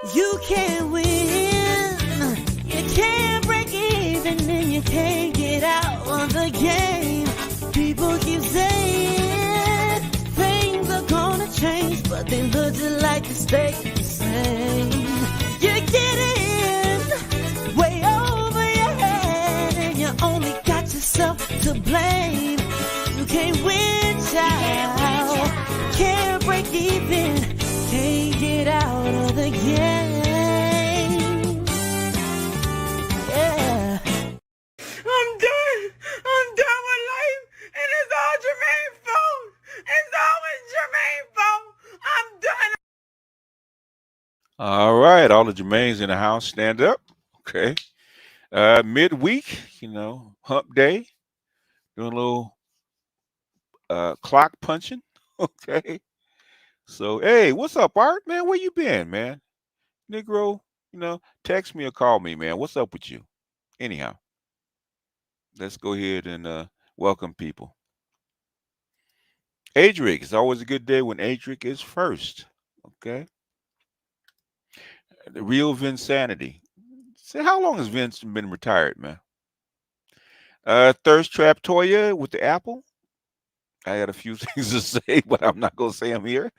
You can't win, you can't break even, and you can't get out of the game. People keep saying things are gonna change, but they look just like they stay the same. You're getting way over your head, and you only got yourself to blame. You can't win, child. Can't break even, can't get out of the game. Yeah. I'm done. I'm done with life, and it's all Jermaine's fault. It's always Jermaine's fault. I'm done. All right, all the Jermaines in the house, stand up. Okay. Midweek, hump day, doing a little clock punching. Okay. So, hey, what's up, Art? Man, where you been, man? Negro, text me or call me, man. What's up with you? Anyhow, let's go ahead and welcome people. Adric, it's always a good day when Adric is first. Okay. The real Vinsanity. Say, how long has Vince been retired, man? Thirst Trap Toya with the apple. I got a few things to say, but I'm not gonna say them here.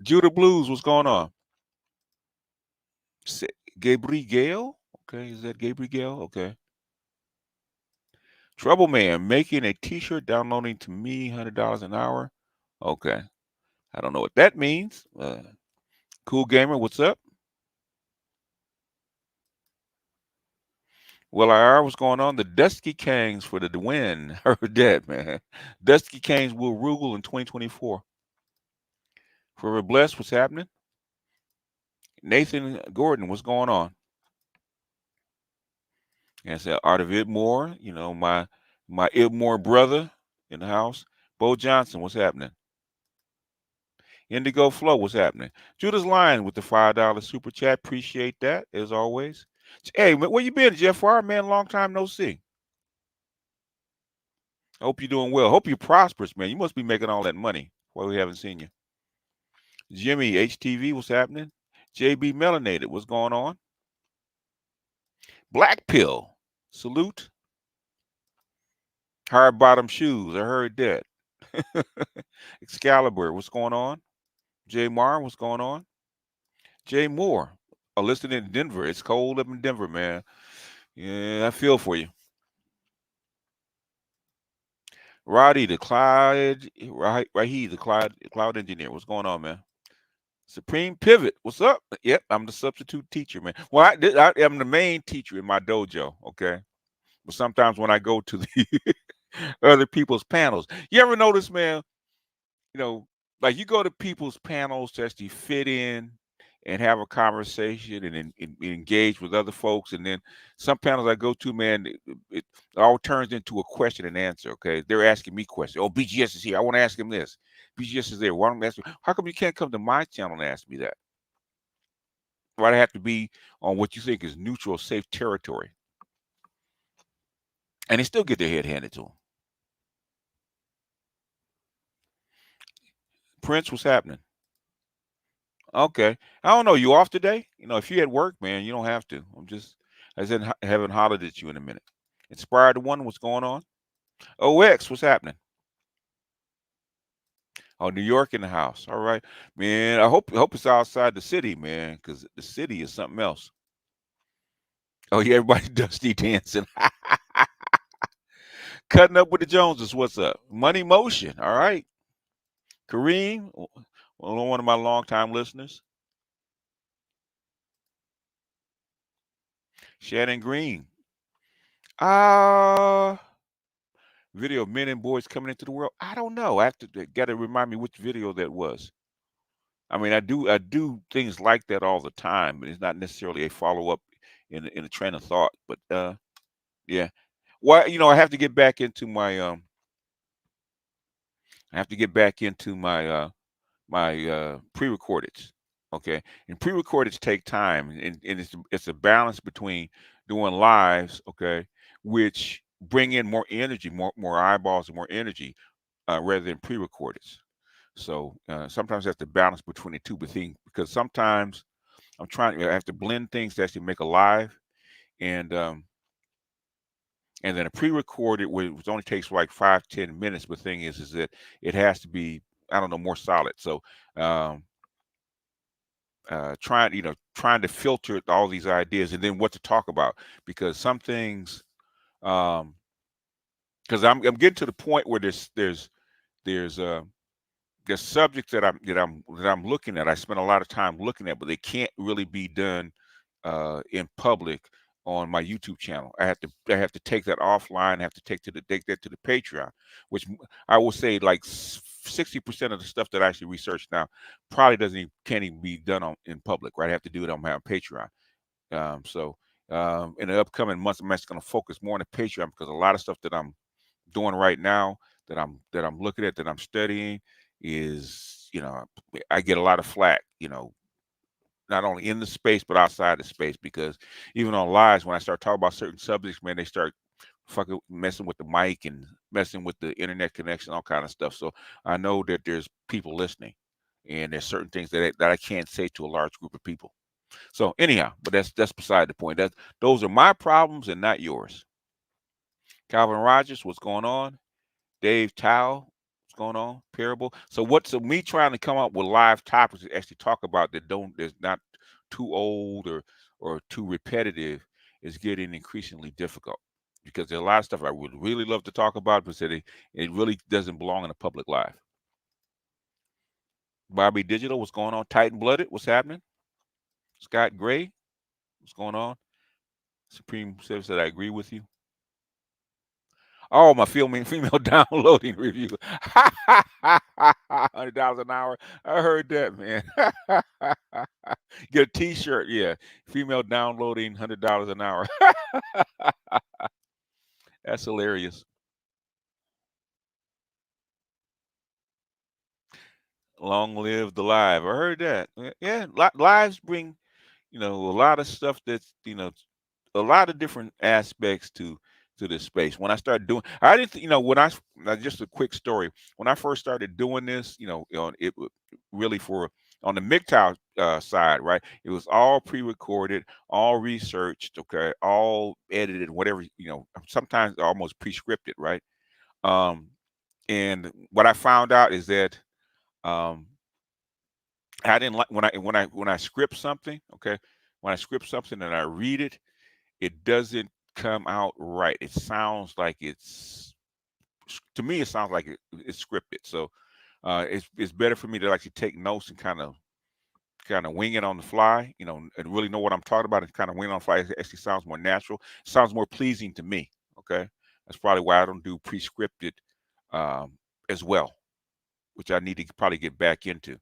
Judah Blues, what's going on? Gabriel? Okay, is that Gabriel? Okay. Trouble Man making a T-shirt, downloading to me, $100 an hour. Okay, I don't know what that means. Cool Gamer, what's up? Well, IR, what's going on? The Dusky Kangs for the win. Heard that, man. Dusky Kangs will Rugal in 2024. Forever Blessed, what's happening? Nathan Gordon, what's going on? And I said Art of Idmore, my Idmore brother in the house. Bo Johnson, what's happening? Indigo Flow, what's happening? Judas Lion with the $5 super chat. Appreciate that, as always. Hey, where you been, Jeff R? Man, long time no see. Hope you're doing well. Hope you're prosperous, man. You must be making all that money. Why we haven't seen you. Jimmy HTV, what's happening? JB Melanated, what's going on? Black Pill, salute. Hard bottom shoes, I heard that. Excalibur, what's going on? Jay Mar, what's going on? Jay Moore, listening in Denver. It's cold up in Denver, man. Yeah, I feel for you. Roddy, the cloud, right, he, the cloud engineer. What's going on, man? Supreme Pivot, what's up? Yep, I'm the substitute teacher, man. Well, I am the main teacher in my dojo, okay? But sometimes when I go to the other people's panels, you ever notice, man, you know, like you go to people's panels to actually fit in and have a conversation and engage with other folks. And then some panels I go to, man, it all turns into a question and answer. Okay. They're asking me questions. Oh, BGS is here. I want to ask him this. BGS is there. Why don't I ask him? How come you can't come to my channel and ask me that? Why do I have to be on what you think is neutral, safe territory? And they still get their head handed to them. Prince, what's happening? Okay. I don't know. You off today? If you at work, man, you don't have to. I said, haven't hollered at you in a minute. Inspired one, what's going on? OX, what's happening? Oh, New York in the house. All right, man. I hope it's outside the city, man, because the city is something else. Oh yeah, everybody dusty dancing, cutting up with the Joneses. What's up? Money Motion. All right, Kareem, one of my longtime listeners. Shannon Green. Uh Video of men and boys coming into the world. I don't know. I have to got to remind me which video that was. I mean, I do things like that all the time, but it's not necessarily a follow up in a train of thought. But yeah. Well, I have to get back into my I have to get back into my pre-recordeds. Okay, and pre-recordeds take time, and it's a balance between doing lives, okay, which bring in more energy, more eyeballs, and more energy rather than pre-recordeds. So sometimes I have to balance between the two, but because sometimes I have to blend things to actually make a live, and and then a pre-recorded, which only takes like 5-10 minutes. But the thing is that it has to be, I don't know, more solid. So um, trying to filter all these ideas and then what to talk about, because some things, um, because I'm getting to the point where there's there's subjects that I'm looking at. I spend a lot of time looking at, but they can't really be done in public on my YouTube channel. I have to take that offline. I have to take that to the Patreon, which I will say like 60% of the stuff that I actually research now probably can't even be done in public. Right, I have to do it on my Patreon. So in the upcoming months, I'm actually going to focus more on the Patreon, because a lot of stuff that I'm doing right now, that I'm looking at, that I'm studying, is, I get a lot of flack, not only in the space but outside the space, because even on lives, when I start talking about certain subjects, man, they start fucking messing with the mic and messing with the internet connection, all kind of stuff. So I know that there's people listening, and there's certain things that I can't say to a large group of people. So anyhow, but that's beside the point. Those are my problems and not yours. Calvin Rogers, what's going on? Dave Tao, what's going on? Parable. So me trying to come up with live topics to actually talk about that's not too old or too repetitive, is getting increasingly difficult, because there's a lot of stuff I would really love to talk about, but said it really doesn't belong in a public live. Bobby Digital, what's going on? Titan Blooded, what's happening? Scott Gray, what's going on? Supreme Service said I agree with you. Oh, my female downloading review. $100 an hour. I heard that, man. Get a T-shirt, yeah. Female downloading, $100 an hour. That's hilarious. Long live the live. I heard that. Yeah, lives bring, a lot of stuff that's, a lot of different aspects to this space. When I started doing, I didn't, when now, just a quick story. When I first started doing this, it really for on the MGTOW side, right? It was all pre-recorded, all researched, okay, all edited, whatever, sometimes almost pre-scripted, right? Um, and what I found out is that um, I didn't like when I script something, okay, when I script something and I read it, it doesn't come out right. It sounds like to me, it sounds like it's scripted. So it's better for me to actually take notes and kind of wing it on the fly, and really know what I'm talking about, and kind of wing it on the fly. It actually sounds more natural. It sounds more pleasing to me. Okay, that's probably why I don't do pre-scripted um, as well, which I need to probably get back into.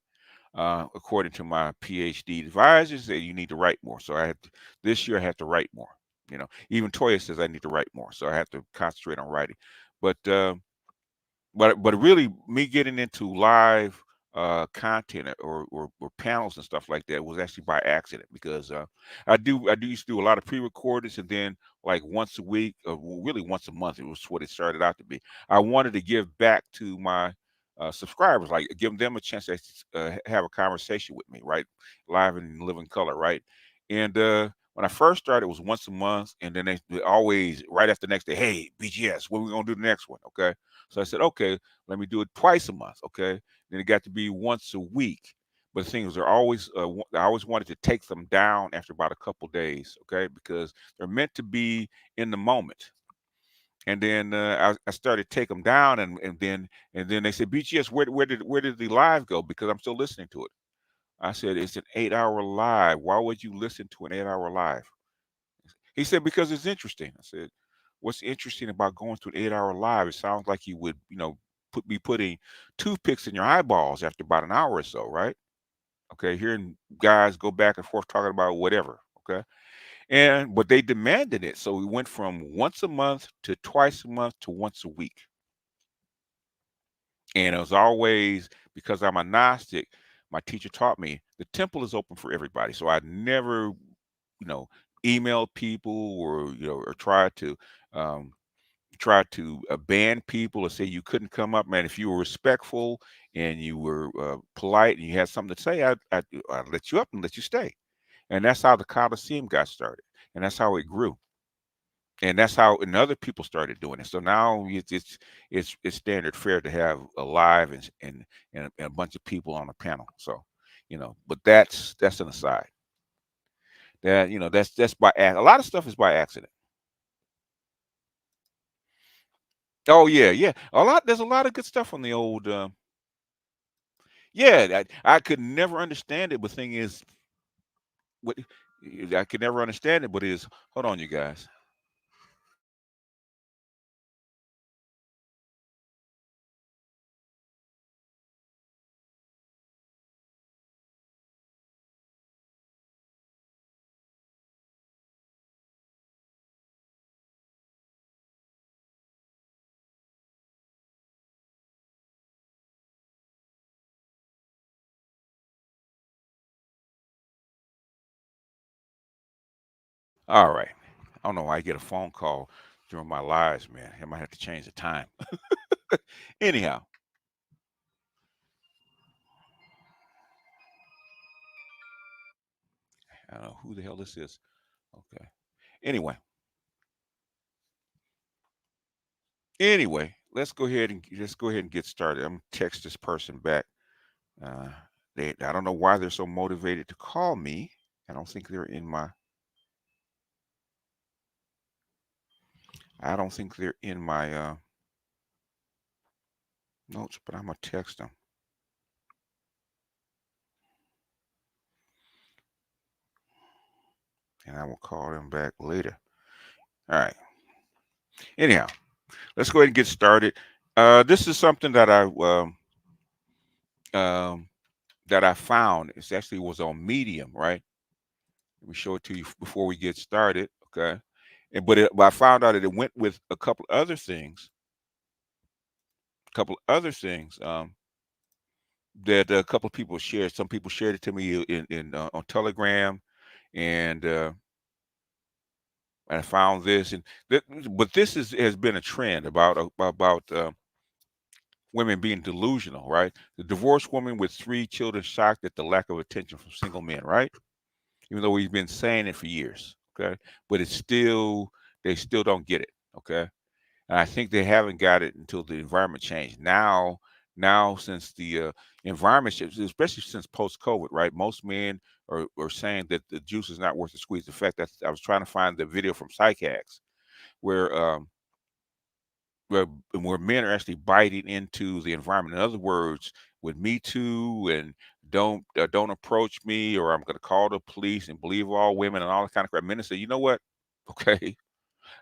According to my PhD advisors, that you need to write more. So this year I have to write more. Even Toya says I need to write more, so I have to concentrate on writing. But but really, me getting into live content or panels and stuff like that was actually by accident, because I do used to do a lot of pre-recordings, and then like once a week, really once a month, it was what it started out to be. I wanted to give back to my subscribers, like give them a chance to have a conversation with me, right, live and in living color, right. And when I first started, it was once a month, and then they always right after the next day, hey, BGS, what are we gonna do the next one? Okay, so I said, okay, let me do it twice a month. Okay. Then it got to be once a week. But the thing is, I always wanted to take them down after about a couple days. Okay. Because they're meant to be in the moment. And then I started to take them down, and then they said, BGS, where did the live go? Because I'm still listening to it. I said, it's an 8-hour live. Why would you listen to an 8-hour live? He said, because it's interesting. I said, what's interesting about going to an 8-hour live? It sounds like you would, be putting toothpicks in your eyeballs after about an hour or so, right? Okay, hearing guys go back and forth talking about whatever. Okay, but they demanded it, so we went from once a month to twice a month to once a week. And it was always, because I'm a Gnostic, my teacher taught me the temple is open for everybody. So I never, you know, emailed people or, or tried to um, try to ban people or say you couldn't come up, man. If you were respectful and you were polite and you had something to say, I'd let you up and let you stay. And that's how the Coliseum got started, and that's how it grew, and that's how and other people started doing it. So now it's standard fare to have a live and a bunch of people on a panel. So, but that's an aside. That that's a lot of stuff is by accident. Oh yeah, yeah. There's a lot of good stuff on the old. Yeah, I could never understand it. But thing is, what I could never understand it. But is hold on, you guys. All right. I don't know why I get a phone call during my lives, man. I might have to change the time. Anyhow, I don't know who the hell this is. Okay. Anyway, let's go ahead and get started. I'm gonna text this person back. Uh, I don't know why they're so motivated to call me. I don't think they're in my. I don't think they're in my notes, but I'm gonna text them and I will call them back later. All right. Anyhow, let's go ahead and get started. This is something um, that I found. It actually was on Medium, right? Let me show it to you before we get started, okay? But I found out that it went with a couple other things, that a couple of people shared. Some people shared it to me in on Telegram, and I found this, but this has been a trend about women being delusional, right? The divorced woman with 3 children shocked at the lack of attention from single men, right? Even though we've been saying it for years, okay? But they still don't get it, okay? And I think they haven't got it until the environment changed. Now since the environment shifts, especially since post-COVID, right? Most men are saying that the juice is not worth the squeeze. In fact, I was trying to find the video from Psychax where where men are actually biting into the environment. In other words, with Me Too and don't approach me, or I'm going to call the police and believe all women and all that kind of crap. Men say, you know what? Okay,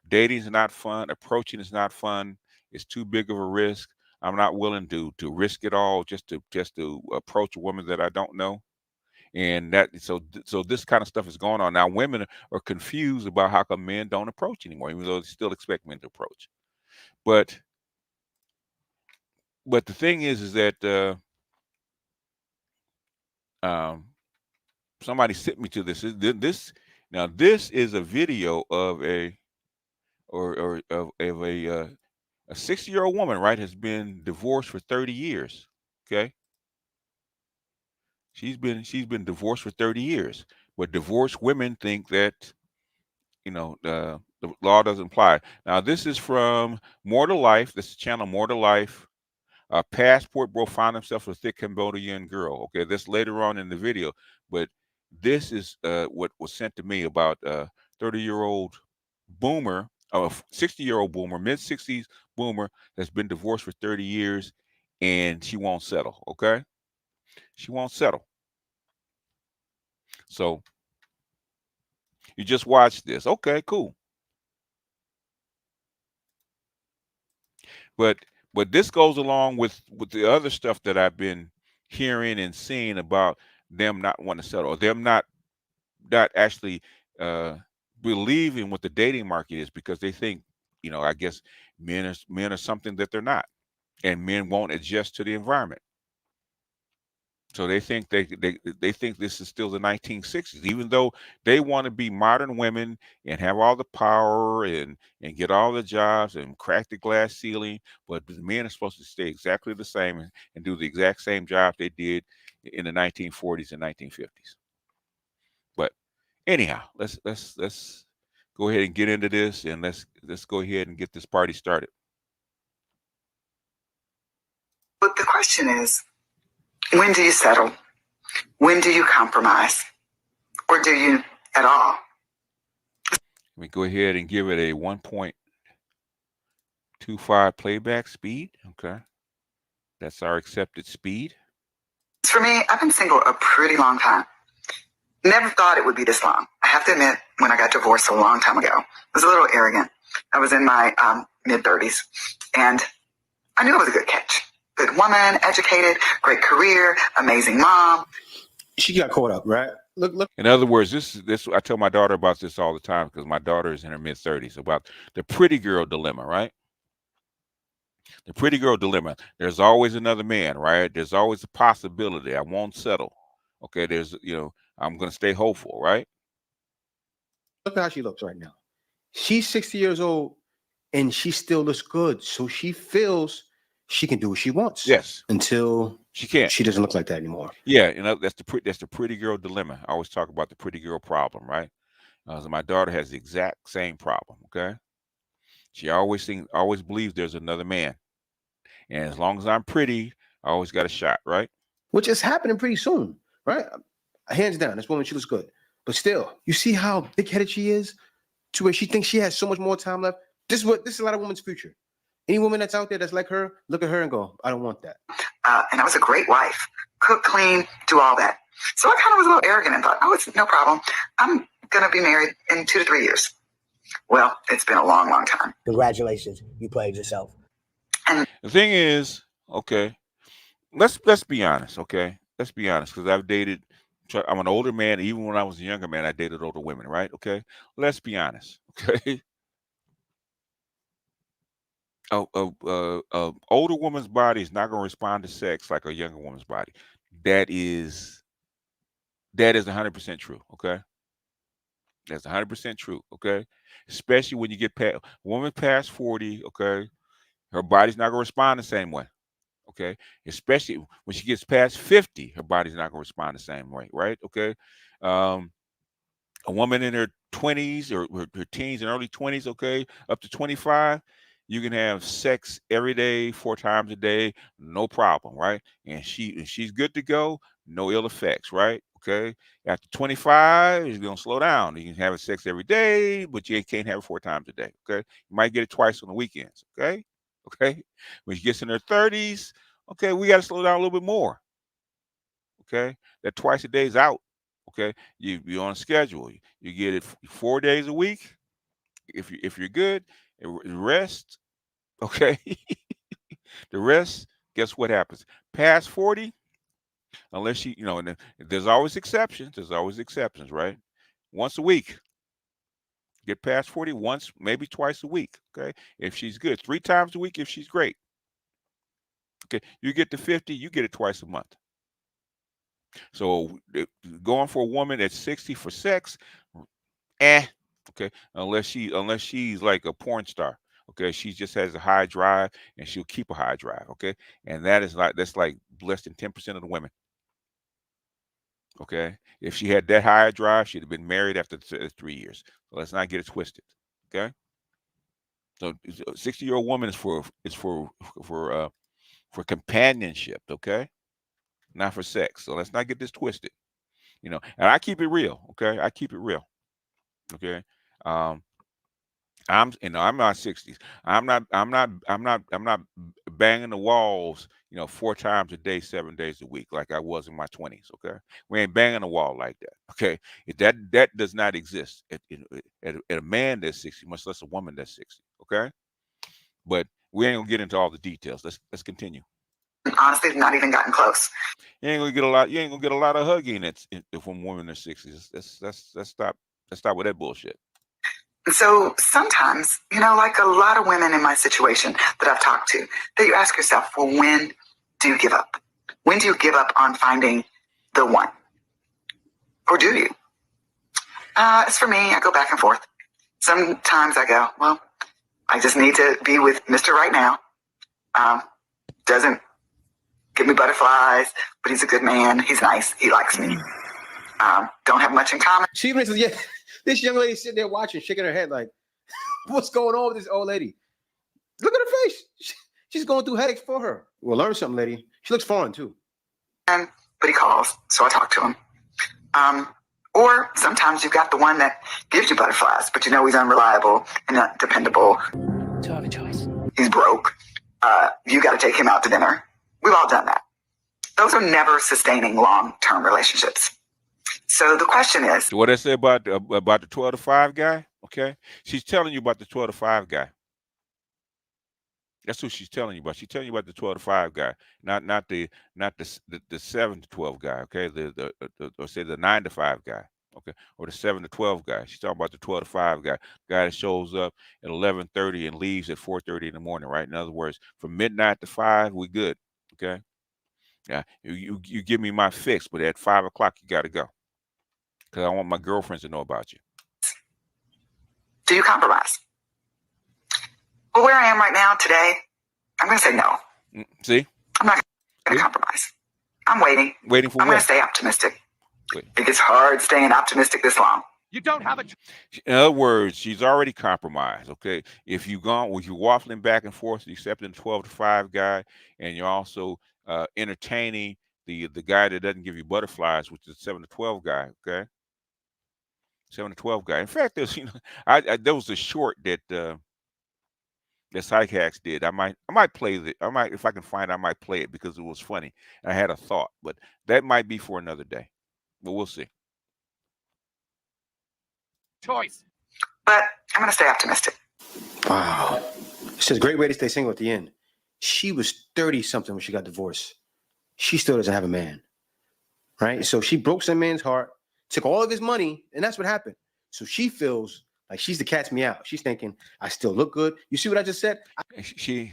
dating is not fun. Approaching is not fun. It's too big of a risk. I'm not willing to risk it all just to approach a woman that I don't know. And so this kind of stuff is going on now. Women are confused about how come men don't approach anymore, even though they still expect men to approach. But but the thing is that um, somebody sent me to this. This is a video of a 60-year-old woman, right, has been divorced for 30 years. Okay, she's been divorced for 30 years. But divorced women think that the law doesn't apply. Now this is from More to Life. This is channel More to Life. Passport bro found himself a thick Cambodian girl. Okay, this later on in the video, but this is what was sent to me about 30-year-old boomer, 60-year-old boomer, mid 60s boomer that's been divorced for 30 years, and she won't settle. Okay, she won't settle. So you just watch this. Okay, cool. But this goes along with the other stuff that I've been hearing and seeing about them not wanting to settle, or them not actually uh, believing what the dating market is, because they think, I guess men are something that they're not, and men won't adjust to the environment. So they think they think this is still the 1960s, even though they want to be modern women and have all the power and get all the jobs and crack the glass ceiling. But the men are supposed to stay exactly the same and do the exact same job they did in the 1940s and 1950s. But anyhow, let's go ahead and get into this, and let's go ahead and get this party started. But the question is, when do you settle? When do you compromise? Or do you at all? Let me go ahead and give it a 1.25 playback speed. Okay. That's our accepted speed. For me, I've been single a pretty long time. Never thought it would be this long. I have to admit, when I got divorced a long time ago, I was a little arrogant. I was in my mid-30s, and I knew I was a good catch. Good woman, educated, great career, amazing mom. She got caught up, right? Look. In other words, this I tell my daughter about this all the time because my daughter is in her mid-30s, about the pretty girl dilemma, right? The pretty girl dilemma. There's always another man, right? There's always a possibility. I won't settle. Okay, I'm going to stay hopeful, right? Look how she looks right now. She's 60 years old and she still looks good. So she feels she can do what she wants. Yes. Until she can't. She doesn't look like that anymore. Yeah, that's the pretty girl dilemma. I always talk about the pretty girl problem, right? So my daughter has the exact same problem, okay? She always believes there's another man. And as long as I'm pretty, I always got a shot, right? Which is happening pretty soon, right? Hands down, this woman, she looks good. But still, you see how big-headed she is to where she thinks she has so much more time left? This is a lot of women's future. Any woman that's out there that's like her, look at her and go, I don't want that. And I was a great wife. Cook, clean, do all that. So I kind of was a little arrogant and thought, oh, it's no problem. I'm going to be married in 2 to 3 years. Well, it's been a long, long time. Congratulations. You played yourself. And the thing is, okay, let's be honest, okay? Let's be honest, because I'm an older man. Even when I was a younger man, I dated older women, right? Okay? Let's be honest, okay? Older woman's body is not going to respond to sex like a younger woman's body. That is 100% true, okay? That's 100% true, okay? Especially when you get past woman past 40, okay? Her body's not going to respond the same way, okay? Especially when she gets past 50, her body's not going to respond the same way, right? Okay? A woman in her 20s or her teens and early 20s, okay, up to 25, you can have sex every day, 4 times a day, no problem, right? And she's good to go, no ill effects, right? Okay. After 25, you're gonna slow down. You can have sex every day, but you can't have it 4 times a day. Okay. You might get it twice on the weekends. Okay. Okay. When she gets in her 30s, okay, we got to slow down a little bit more. Okay. That twice a day is out. Okay. You're on a schedule. You get it 4 days a week. If you're good, the rest, okay. The rest, guess what happens? Past 40, unless and there's always exceptions. There's always exceptions, right? Once a week. Get past 40 once, maybe twice a week. Okay. If she's good. 3 times a week if she's great. Okay. You get to 50, you get it twice a month. So going for a woman at 60 for sex, okay, unless she's like a porn star. Okay, she just has a high drive and she'll keep a high drive. Okay, and that's like less than 10% of the women. Okay, if she had that high drive, she'd have been married after 3 years. So let's not get it twisted. Okay, so a 60-year-old woman is for companionship. Okay, not for sex. So let's not get this twisted. And I keep it real. Okay, I keep it real. Okay. I'm not 60s. I'm not banging the walls, 4 times a day, 7 days a week like I was in my 20s. Okay. We ain't banging the wall like that. Okay. That does not exist at a man that's 60, much less a woman that's 60. Okay. But we ain't gonna get into all the details. Let's continue. honestly, it's not even gotten close. You ain't gonna get a lot of hugging from women in their 60s. Let's stop with that bullshit. So sometimes, like a lot of women in my situation that I've talked to, that you ask yourself, well, when do you give up? When do you give up on finding the one? Or do you? As for me, I go back and forth. Sometimes I go, well, I just need to be with Mr. Right Now. Doesn't give me butterflies, but he's a good man. He's nice. He likes me. Don't have much in common. She even says, yeah, this young lady sitting there watching, shaking her head like, what's going on with this old lady? Look at her face. She's going through headaches for her. Well, learn something, lady. She looks foreign, too. But he calls, so I talk to him. Or sometimes you've got the one that gives you butterflies, but you know he's unreliable and not dependable. So I have a choice. He's broke. You got to take him out to dinner. We've all done that. Those are never sustaining long-term relationships. So the question is, What I say about the 12 to 5 guy? Okay, she's telling you about the 12 to 5 guy. That's who she's telling you about. She's telling you about the 12 to 5 guy, not the 7 to 12 guy. Okay, or say the 9 to 5 guy. Okay, or the 7 to 12 guy. She's talking about the 12 to 5 guy that shows up at 11:30 and leaves at 4:30 in the morning. Right. In other words, from midnight to 5, we good. Okay. Yeah, you give me my fix, but at 5 o'clock you got to go because I want my girlfriends to know about you. do you compromise? Well, where I am right now today, I'm going to say no. See? I'm not going to compromise. I'm waiting. Waiting for I'm going what? to stay optimistic. Wait. It gets hard staying optimistic this long. You don't have a. In other words, she's already compromised. Okay, if you're waffling back and forth, accepting the 12 to 5 guy, and you're also entertaining the guy that doesn't give you butterflies, which is the 7 to 12 guy. Okay, 7 to 12 guy. In fact, there's there was a short that Psych Hacks did. I might play it. If I can find it, I might play it because it was funny. I had a thought, but that might be for another day. But we'll see. Choice. But I'm going to stay optimistic. Wow. It's a great way to stay single at the end. She was 30-something when she got divorced. She still doesn't have a man, right? So she broke some man's heart, took all of his money, and that's what happened. So she feels like she's the cat's me out. She's thinking, I still look good. You see what I just said? She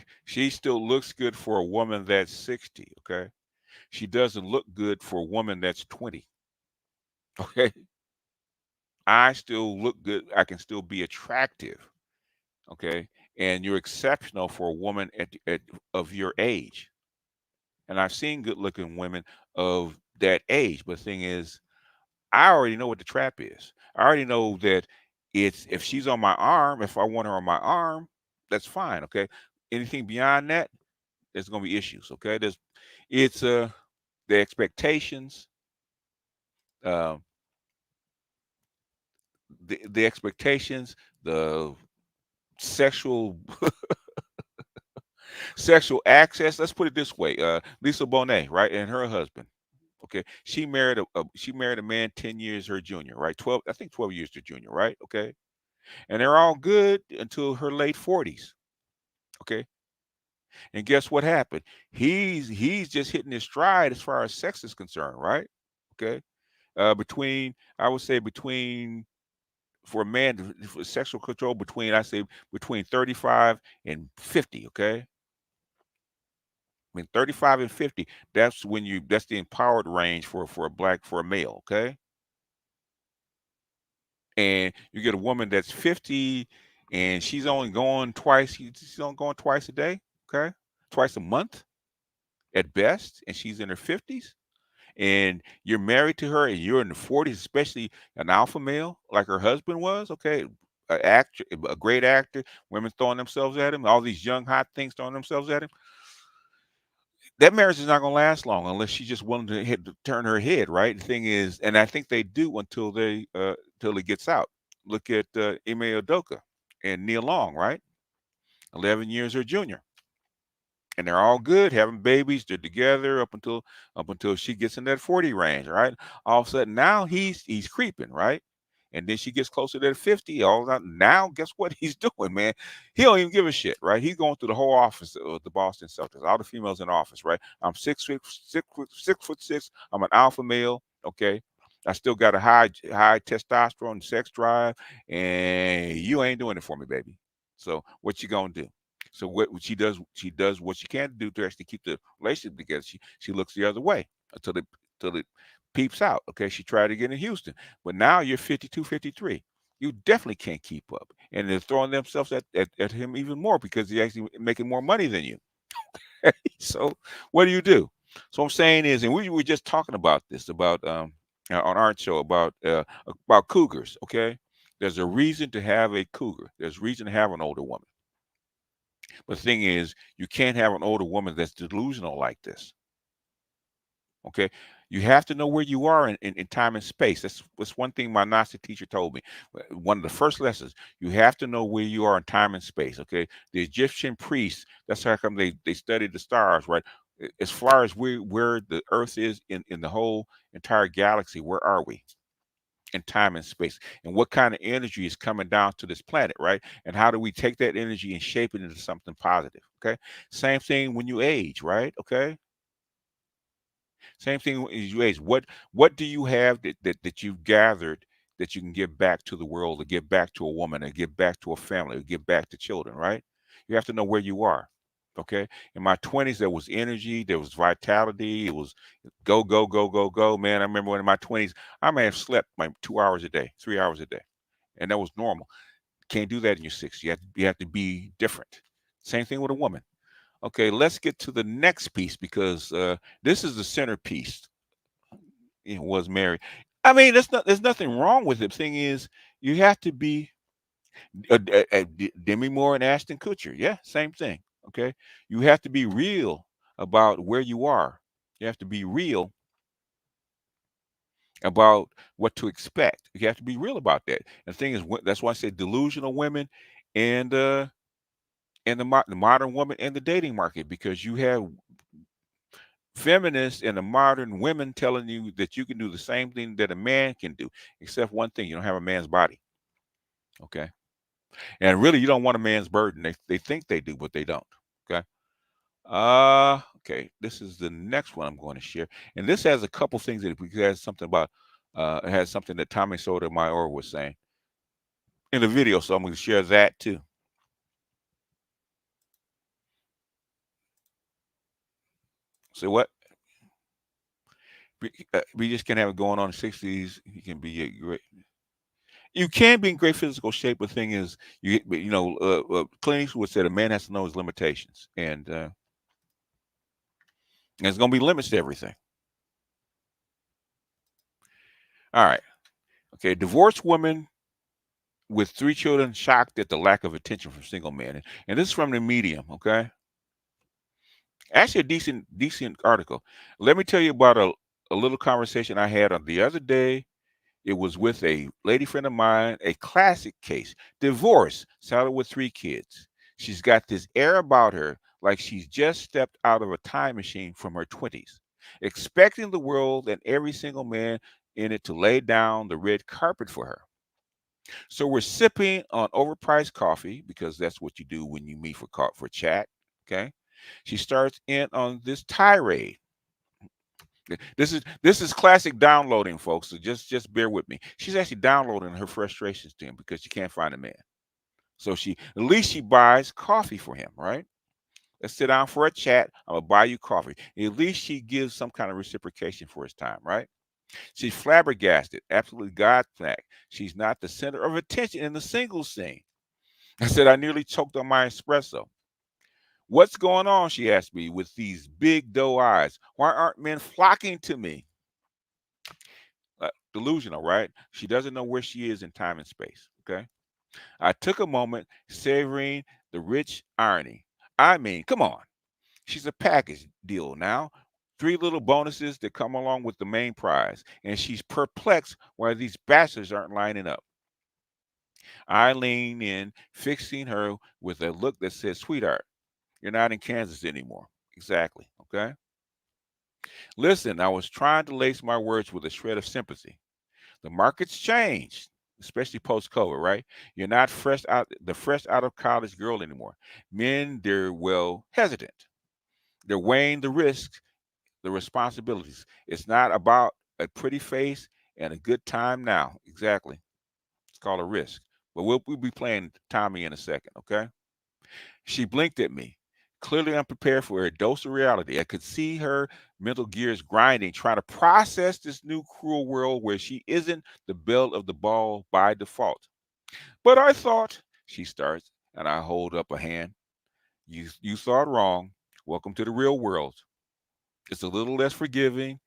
still looks good for a woman that's 60, okay? She doesn't look good for a woman that's 20, okay? I still look good. I can still be attractive, okay? And you're exceptional for a woman of your age. And I've seen good-looking women of that age. But the thing is, I already know what the trap is. I already know that if she's on my arm, if I want her on my arm, that's fine, okay? Anything beyond that, there's going to be issues, okay? It's the expectations, uh, the expectations, the sexual sexual access. Let's put it this way: Lisa Bonet, right, and her husband. Okay, she married a man 10 years her junior, right? 12, I think 12 years her junior, right? Okay, and they're all good until her late 40s. Okay, and guess what happened? He's just hitting his stride as far as sex is concerned, right? Okay, I would say between for a man for sexual control I say between 35 and 50. Okay, I mean 35 and 50. That's the empowered range for a male. Okay, and you get a woman that's 50 and she's only going twice. She's only going twice a day. Okay, twice a month at best, and she's in her 50s. And you're married to her and you're in the 40s, especially an alpha male like her husband was, okay, a great actor, women throwing themselves at him, all these young hot things throwing themselves at him, that marriage is not going to last long unless she's just willing to turn her head, right? The thing is, and I think they do until he gets out. Look at Ime Udoka and Neil Long, right? 11 years her junior. And they're all good, having babies. They're together up until she gets in that 40 range, right? All of a sudden, now he's creeping, right? And then she gets closer to that 50. All that now, guess what he's doing, man? He don't even give a shit, right? He's going through the whole office of the Boston Celtics, all the females in the office, right? I'm 6'6". I'm an alpha male, okay. I still got a high testosterone, sex drive, and you ain't doing it for me, baby. So what you gonna do? So what she does what she can do to actually keep the relationship together. She looks the other way until it peeps out. Okay, she tried to get in Houston, but now you're 52, 53. You definitely can't keep up, and they're throwing themselves at him even more because he's actually making more money than you. So what do you do? So I'm saying is, and we were just talking about this about on our show about cougars. Okay, there's a reason to have a cougar. There's a reason to have an older woman. But the thing is, you can't have an older woman that's delusional like this. Okay, you have to know where you are in time and space. That's one thing my Gnostic teacher told me. One of the first lessons, you have to know where you are in time and space. Okay, the Egyptian priests, that's how come they studied the stars, right? As far as where the Earth is in the whole entire galaxy, where are we in time and space? And what kind of energy is coming down to this planet, right? And how do we take that energy and shape it into something positive? Okay, same thing when you age, right? Okay, same thing as you age. What do you have that you've gathered that you can give back to the world, or give back to a woman, or give back to a family, or give back to children, right? You have to know where you are. Okay. In my 20s, there was energy, there was vitality, it was go, go, go, go, go. Man, I remember when in my 20s, I may have slept like 2 hours a day, 3 hours a day. And that was normal. Can't do that in your 60s. You have to be different. Same thing with a woman. Okay, let's get to the next piece because this is the centerpiece. Was married. I mean, there's nothing wrong with it. The thing is, you have to be Demi Moore and Ashton Kutcher. Yeah, same thing. Okay, you have to be real about where you are. You have to be real about what to expect. You have to be real about that. And the thing is, that's why I said delusional women and the modern woman and the dating market, because you have feminists and the modern women telling you that you can do the same thing that a man can do, except one thing: you don't have a man's body. Okay, and really, you don't want a man's burden. They think they do, but they don't. Okay. Okay. This is the next one I'm going to share, and this has a couple things that it has something about. It has something that Tommy Sotomayor was saying in the video, so I'm going to share that too. So what? We just can't have it going on in the 60s. You can be a great. You can be in great physical shape. The thing is, Clint Eastwood said a man has to know his limitations, and there's going to be limits to everything. All right. Okay. Divorced woman with 3 children shocked at the lack of attention from single men, and this is from the Medium. Okay. Actually, a decent article. Let me tell you about a little conversation I had on the other day. It was with a lady friend of mine, a classic case. Divorce, settled with 3 kids. She's got this air about her like she's just stepped out of a time machine from her 20s, expecting the world and every single man in it to lay down the red carpet for her. So we're sipping on overpriced coffee because that's what you do when you meet for chat. Okay. She starts in on this tirade. This is classic downloading, folks. So just bear with me. She's actually downloading her frustrations to him because she can't find a man. So at least she buys coffee for him, right? Let's sit down for a chat. I'm gonna buy you coffee. At least she gives some kind of reciprocation for his time, right? She's flabbergasted, absolutely gobsmacked. She's not the center of attention in the single scene. I said I nearly choked on my espresso. What's going on? She asked me with these big doe eyes. Why aren't men flocking to me? Delusional, right? She doesn't know where she is in time and space. Okay. I took a moment savoring the rich irony. I mean, come on. She's a package deal now. 3 little bonuses that come along with the main prize. And she's perplexed why these bastards aren't lining up. I lean in, fixing her with a look that says, sweetheart, you're not in Kansas anymore. Exactly. Okay. Listen, I was trying to lace my words with a shred of sympathy. The market's changed, especially post COVID, right? You're not fresh out of college girl anymore. Men, they're hesitant. They're weighing the risks, the responsibilities. It's not about a pretty face and a good time now. Exactly. It's called a risk. But we'll be playing Tommy in a second, okay? She blinked at me, clearly unprepared for a dose of reality. I could see her mental gears grinding, trying to process this new cruel world where she isn't the belle of the ball by default. But I thought, she starts, and I hold up a hand. You thought wrong. Welcome to the real world. It's a little less forgiving,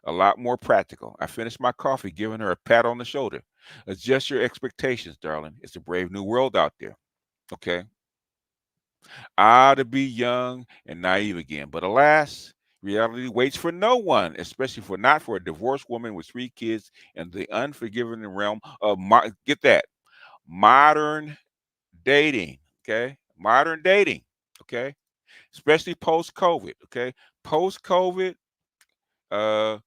a lot more practical. I finished my coffee, giving her a pat on the shoulder. Adjust your expectations, darling. It's a brave new world out there. Okay. To be young and naive again. But alas, reality waits for no one, especially for not for a divorced woman with 3 kids in the unforgiving realm of get that modern dating. Okay. Modern dating. Okay. Especially post COVID. Okay. Post COVID. Uh,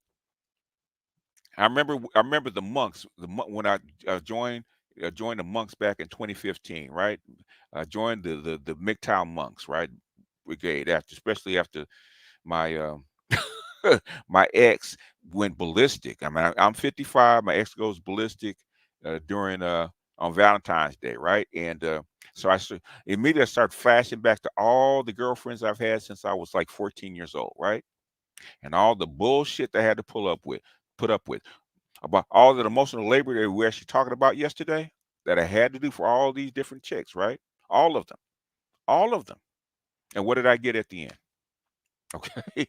I remember the monks. When I joined the monks back in 2015, right? I joined the MGTOW monks, right? Brigade after, especially after my my ex went ballistic. I mean, I'm 55. My ex goes ballistic during on Valentine's Day, right? And so immediately I start flashing back to all the girlfriends I've had since I was like 14 years old, right? And all the bullshit I had to put up with about all the emotional labor that we were actually talking about yesterday that I had to do for all these different chicks, right? All of them, all of them. And what did I get at the end? Okay.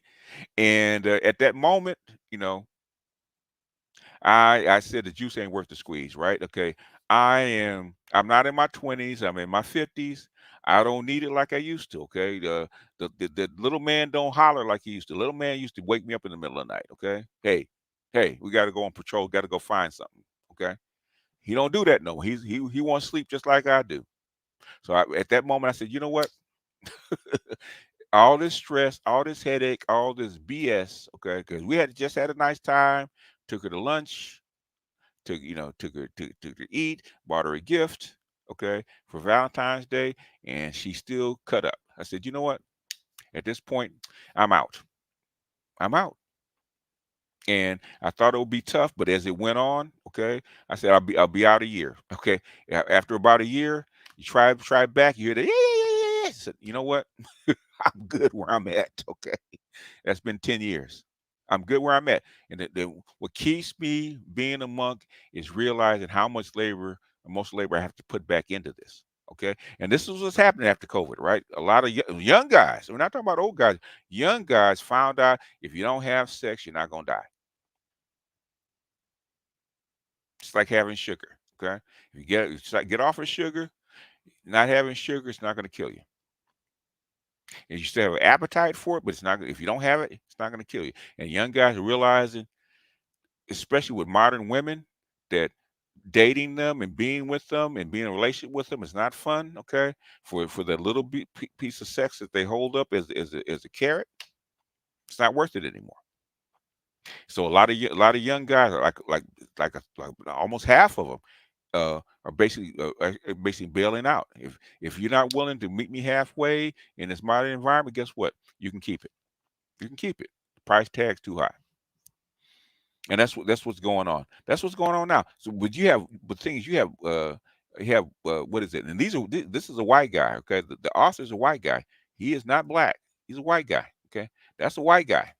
And at that moment, you know, I said the juice ain't worth the squeeze, right? Okay. I'm not in my 20s, I'm in my 50s. I don't need it like I used to. Okay. The little man don't holler like he used to. Little man used to wake me up in the middle of the night. Okay. Hey, we got to go on patrol, got to go find something. Okay. He don't do that no more. He wants sleep just like I do. So at that moment I said, you know what? All this stress, all this headache, all this BS, okay, because we had just had a nice time, took her to lunch, took her to eat, bought her a gift, okay, for Valentine's Day, and she still cut up. I said, you know what? At this point, I'm out. I'm out. And I thought it would be tough, but as it went on, okay, I said I'll be out a year. Okay. After about a year, you try back, you hear the yeah. I said, you know what? I'm good where I'm at. Okay. That's been 10 years. I'm good where I'm at. And what keeps me being a monk is realizing how much emotional labor I have to put back into this. Okay. And this is what's happening after COVID, right? A lot of young guys, we're not talking about old guys, young guys found out if you don't have sex, you're not going to die. It's like having sugar. Okay. If you it's like get off of sugar, not having sugar, it's not going to kill you. And you still have an appetite for it, but it's not. If you don't have it, it's not going to kill you. And young guys are realizing, especially with modern women, that dating them and being with them and being in a relationship with them is not fun. Okay, for that little piece of sex that they hold up as a carrot, it's not worth it anymore. So a lot of young guys are like almost half of them are basically bailing out. If you're not willing to meet me halfway in this modern environment, guess what? You can keep it. You can keep it. The price tag's too high. And that's what's going on. That's what's going on now. So would you have but things you have what is it? And this is a white guy, okay? The author's a white guy. He is not black. He's a white guy. Okay. That's a white guy.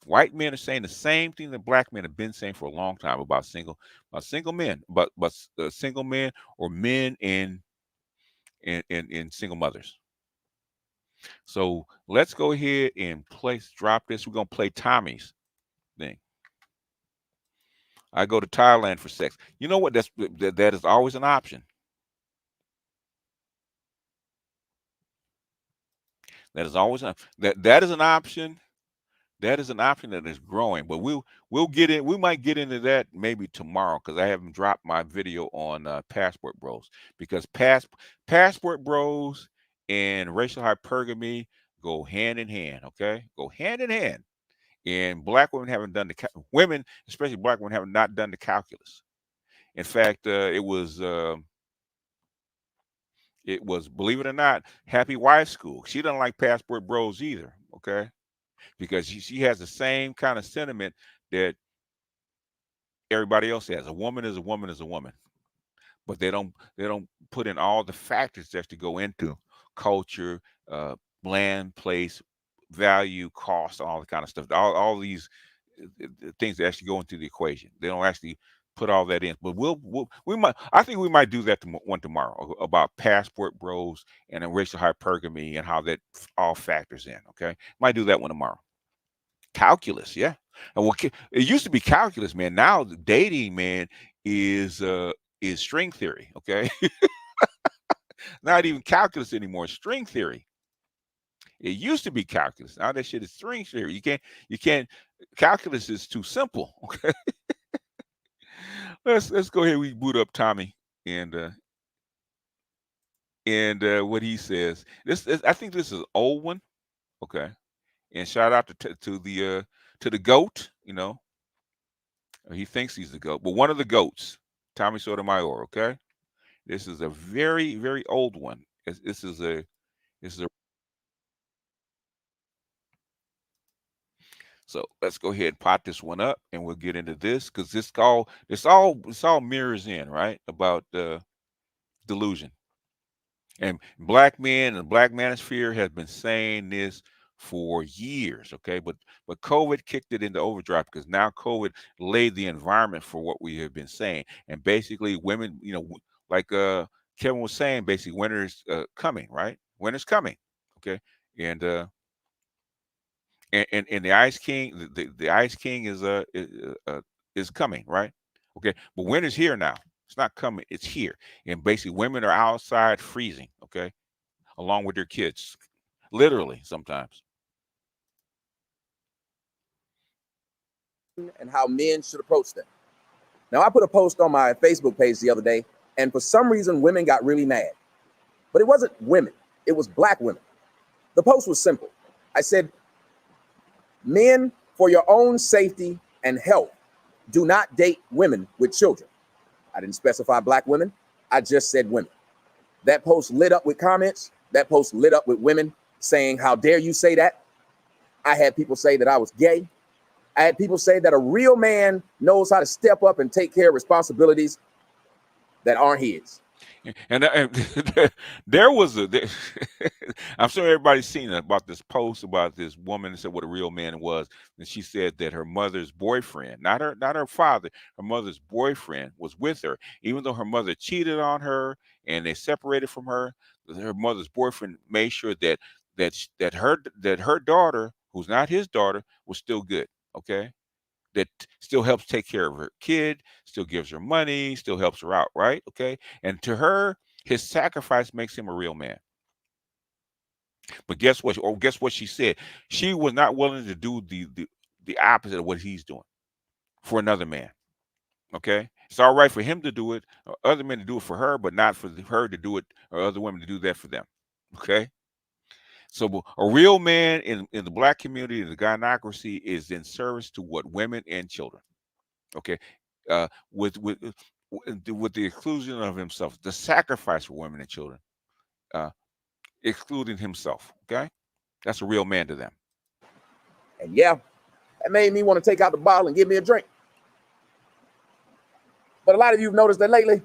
White men are saying the same thing that black men have been saying for a long time about single men, but single men or men in single mothers. So let's go ahead and drop this. We're gonna play Tommy's thing. I go to Thailand for sex. You know what? That is always an option. That is always that is an option. That is an option that is growing. But we'll get in. We might get into that maybe tomorrow because I haven't dropped my video on Passport Bros because Passport Bros and racial hypergamy go hand in hand. Okay, go hand in hand. And black women haven't done women, especially black women, have not done the calculus. In fact, it was, believe it or not, Happy Wife School. She doesn't like Passport Bros either, okay? Because she has the same kind of sentiment that everybody else has. A woman is a woman is a woman. but they don't put in all the factors that to go into culture, uh, land, place, value, cost, all the kind of stuff. All these things that actually go into the equation. They don't actually put all that in. But we might. I think we might do that one tomorrow about passport bros and then racial hypergamy and how that all factors in. Okay, might do that one tomorrow. Calculus, yeah. And it used to be calculus, man. Now the dating, man, is string theory. Okay, not even calculus anymore. String theory. It used to be calculus. Now that shit is string theory. You can't. Calculus is too simple. Okay, let's go ahead. We boot up Tommy and what he says. I think this is an old one. Okay, and shout out to the goat. He thinks he's the goat, but one of the goats, Tommy Sotomayor. Okay, this is a very very old one. This is a So let's go ahead and pot this one up, and we'll get into this because this all mirrors in right about delusion. And black men and the black manosphere has been saying this for years, okay? But COVID kicked it into overdrive because now COVID laid the environment for what we have been saying. And basically women, like Kevin was saying, basically winter's coming, right? Winter's coming. Okay. And and the Ice King, the Ice King is coming, right? Okay. But winter's here now. It's not coming, it's here. And basically women are outside freezing, okay? Along with their kids, literally sometimes. And how men should approach them. Now, I put a post on my Facebook page the other day, and for some reason, women got really mad. But it wasn't women, it was black women. The post was simple. I said, men, for your own safety and health, do not date women with children. I didn't specify black women, I just said women. That post lit up with comments. That post lit up with women saying, how dare you say that? I had people say that I was gay. I had people say that a real man knows how to step up and take care of responsibilities that aren't his. And there was I'm sure everybody's seen about this post about this woman that said what a real man was. And she said that her mother's boyfriend, not her father, her mother's boyfriend was with her, even though her mother cheated on her and they separated from her. Her mother's boyfriend made sure that her daughter, who's not his daughter, was still good. Okay, that still helps take care of her kid, still gives her money, still helps her out, right? Okay. And to her, his sacrifice makes him a real man. But guess what? Or guess what she said? She was not willing to do the opposite of what he's doing for another man. Okay. It's all right for him to do it, or other men to do it for her, but not for her to do it or other women to do that for them. Okay. So a real man in the black community, in the gynocracy, is in service to what women and children. Okay, uh, with the exclusion of himself, the sacrifice for women and children, uh, excluding himself. Okay, that's a real man to them. And yeah, that made me want to take out the bottle and give me a drink. But a lot of you have noticed that lately,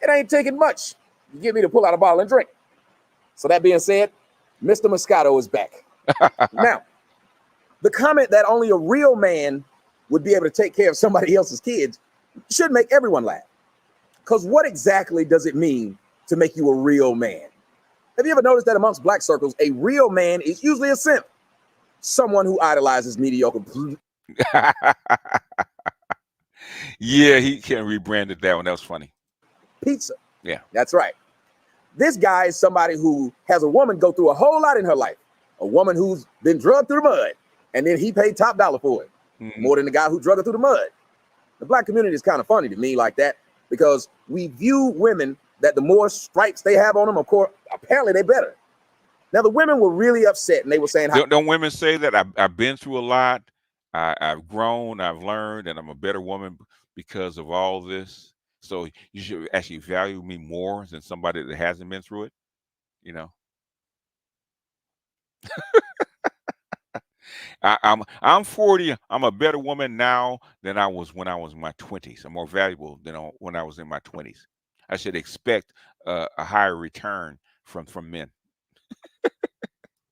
it ain't taking much to get me to pull out a bottle and drink. So that being said, Mr. Moscato is back. Now, the comment that only a real man would be able to take care of somebody else's kids should make everyone laugh. Because what exactly does it mean to make you a real man? Have you ever noticed that amongst black circles, a real man is usually a simp, someone who idolizes mediocre Yeah, he can rebranded that one. That was funny. pizza? Yeah. That's right. This guy is somebody who has a woman go through a whole lot in her life, a woman who's been drugged through the mud, and then he paid top dollar for it, more than the guy who drugged her through the mud. The black community is kind of funny to me like that because we view women that the more stripes they have on them, of course, apparently they're better. Now, the women were really upset, and they were saying, Don't women say that? I've been through a lot. I've grown. I've learned, and I'm a better woman because of all this. So you should actually value me more than somebody that hasn't been through it. You know, I'm 40. I'm a better woman now than I was when I was in my 20s. I'm more valuable than when I was in my 20s. I should expect a higher return from men.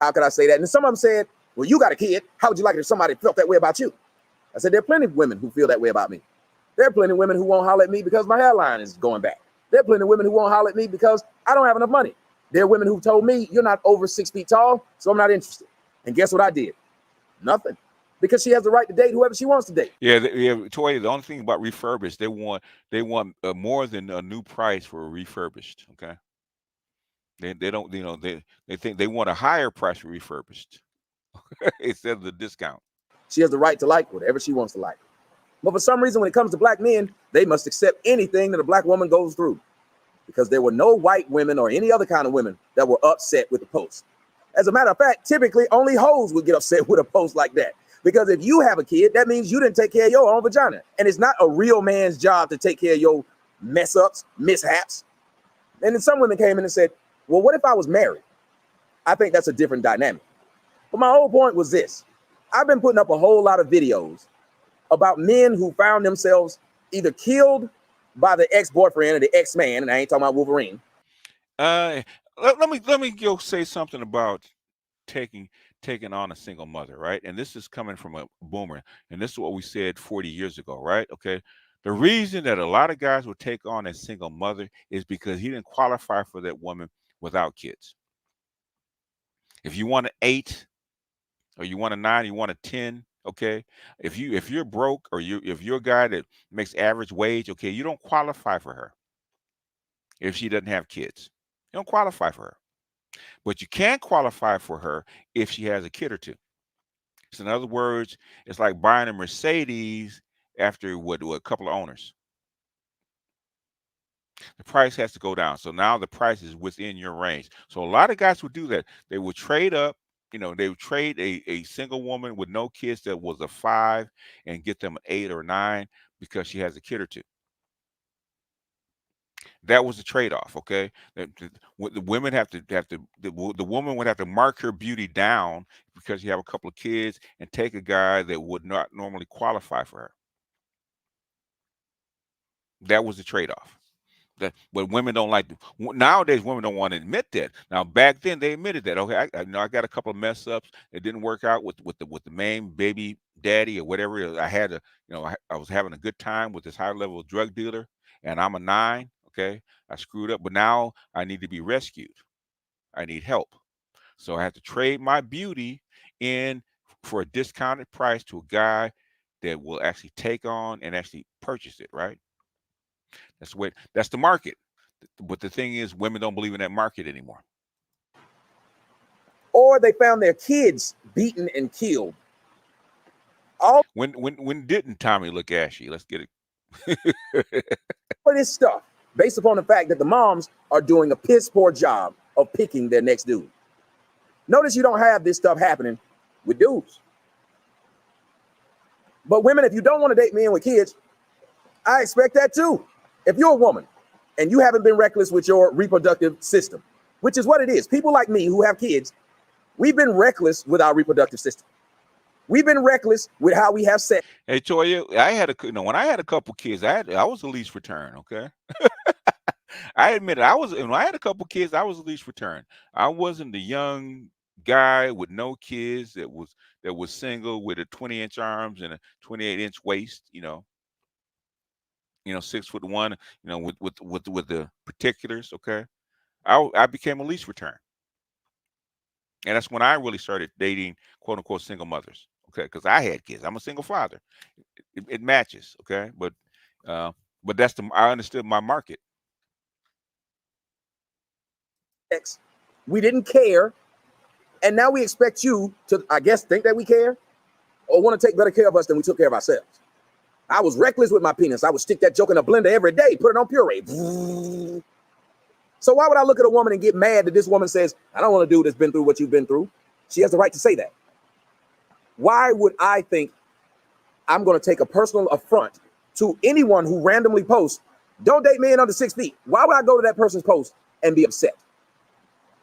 How could I say that? And some of them said, well, you got a kid. How would you like it if somebody felt that way about you? I said, there are plenty of women who feel that way about me. There are plenty of women who won't holler at me because my hairline is going back. There are plenty of women who won't holler at me because I don't have enough money. There are women who told me, you're not over 6 feet tall, so I'm not interested. And guess what I did? Nothing. Because she has the right to date whoever she wants to date. Yeah, Toya, the only thing about refurbished, they want more than a new price for a refurbished. Okay, they don't, they think they want a higher price for refurbished instead of the discount. She has the right to like whatever she wants to like. But for some reason, when it comes to black men, they must accept anything that a black woman goes through, because there were no white women or any other kind of women that were upset with the post. As a matter of fact, typically only hoes would get upset with a post like that. Because if you have a kid, that means you didn't take care of your own vagina. And it's not a real man's job to take care of your mess ups, mishaps. And then some women came in and said, well, what if I was married? I think that's a different dynamic. But my whole point was this. I've been putting up a whole lot of videos about men who found themselves either killed by the ex-boyfriend or the ex-man, and I ain't talking about Wolverine. Let me go say something about taking on a single mother, right? And this is coming from a boomer, and this is what we said 40 years ago, right? Okay. The reason that a lot of guys would take on a single mother is because he didn't qualify for that woman without kids. If you want an 8 or you want a 9, you want a 10, okay? If you're broke, or if you're a guy that makes average wage, okay, you don't qualify for her if she doesn't have kids. You don't qualify for her. But you can qualify for her if she has a kid or two. So in other words, it's like buying a Mercedes after a couple of owners. The price has to go down. So now the price is within your range. So a lot of guys would do that. They would trade up. They would trade a single woman with no kids that was a 5 and get them an 8 or 9 because she has a kid or two. That was the trade-off. Okay, the women the woman would have to mark her beauty down because you have a couple of kids and take a guy that would not normally qualify for her. That was the trade-off. But women don't like nowadays. Women don't want to admit that. Now back then they admitted that. Okay, I got a couple of mess ups. It didn't work out with the main baby daddy or whatever. I had I was having a good time with this high level drug dealer, and I'm a 9. Okay, I screwed up, but now I need to be rescued. I need help, so I have to trade my beauty in for a discounted price to a guy that will actually take on and actually purchase it. Right. That's the market. But the thing is, women don't believe in that market anymore. Or they found their kids beaten and killed. When didn't Tommy look ashy? Let's get it. For this stuff, based upon the fact that the moms are doing a piss poor job of picking their next dude. Notice you don't have this stuff happening with dudes. But women, if you don't want to date men with kids, I expect that too. If you're a woman and you haven't been reckless with your reproductive system, which is what it is, people like me who have kids, we've been reckless with our reproductive system. We've been reckless with how we have sex. Hey, Toya, when I had a couple kids, I was the least return. Okay, I admit it. When I had a couple kids, I was the least return. I wasn't the young guy with no kids that was single with a 20-inch arms and a 28-inch waist. 6'1", with the particulars. Okay, I became a lease return, and that's when I really started dating quote unquote single mothers. Okay, because I had kids. I'm a single father. It matches. Okay, but I understood my market. We didn't care, and now we expect you to, I guess, think that we care or want to take better care of us than we took care of ourselves. I was reckless with my penis. I would stick that joke in a blender every day, put it on puree. So why would I look at a woman and get mad that this woman says, I don't want a dude that's been through what you've been through? She has the right to say that. Why would I think I'm going to take a personal affront to anyone who randomly posts, don't date men under 6 feet? Why would I go to that person's post and be upset?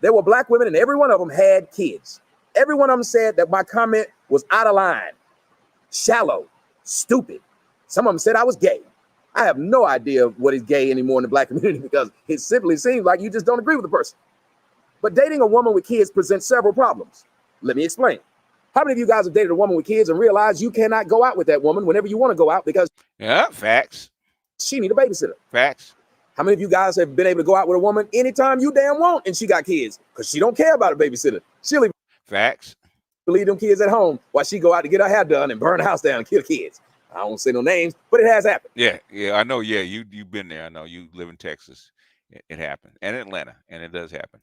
There were black women and every one of them had kids. Every one of them said that my comment was out of line, shallow, stupid. Some of them said I was gay. I have no idea what is gay anymore in the black community because it simply seems like you just don't agree with the person. But dating a woman with kids presents several problems. Let me explain. How many of you guys have dated a woman with kids and realized you cannot go out with that woman whenever you want to go out because Yeah, facts. she need a babysitter? Facts. How many of you guys have been able to go out with a woman anytime you damn want and she got kids? Because she don't care about a babysitter. She'll even Facts. leave them kids at home while she go out to get her hair done and burn the house down and kill kids. I don't say no names, but it has happened. Yeah, I know. Yeah, you've been there. I know you live in Texas. It happened, and Atlanta, and it does happen.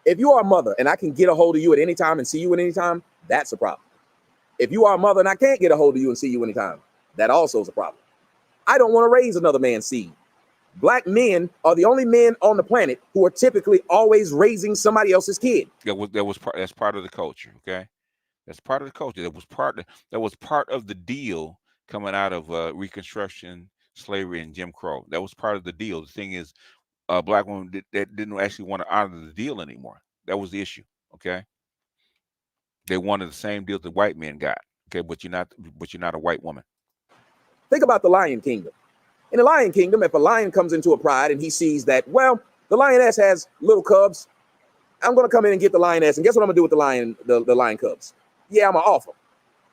If you are a mother and I can get a hold of you at any time and see you at any time, that's a problem. If you are a mother and I can't get a hold of you and see you anytime, that also is a problem. I don't want to raise another man's seed. Black men are the only men on the planet who are typically always raising somebody else's kid. That's part of the culture. Okay, that's part of the culture. That was part of the deal coming out of Reconstruction, slavery, and Jim Crow. That was part of the deal. The thing is, black women that didn't actually want to honor the deal anymore. That was the issue. Okay, they wanted the same deal the white men got. Okay, but you're not a white woman. Think about the Lion Kingdom. In the Lion Kingdom, if a lion comes into a pride and he sees that, well, the lioness has little cubs, I'm going to come in and get the lioness. And guess what I'm going to do with the lion cubs? Yeah, I'm going to offer.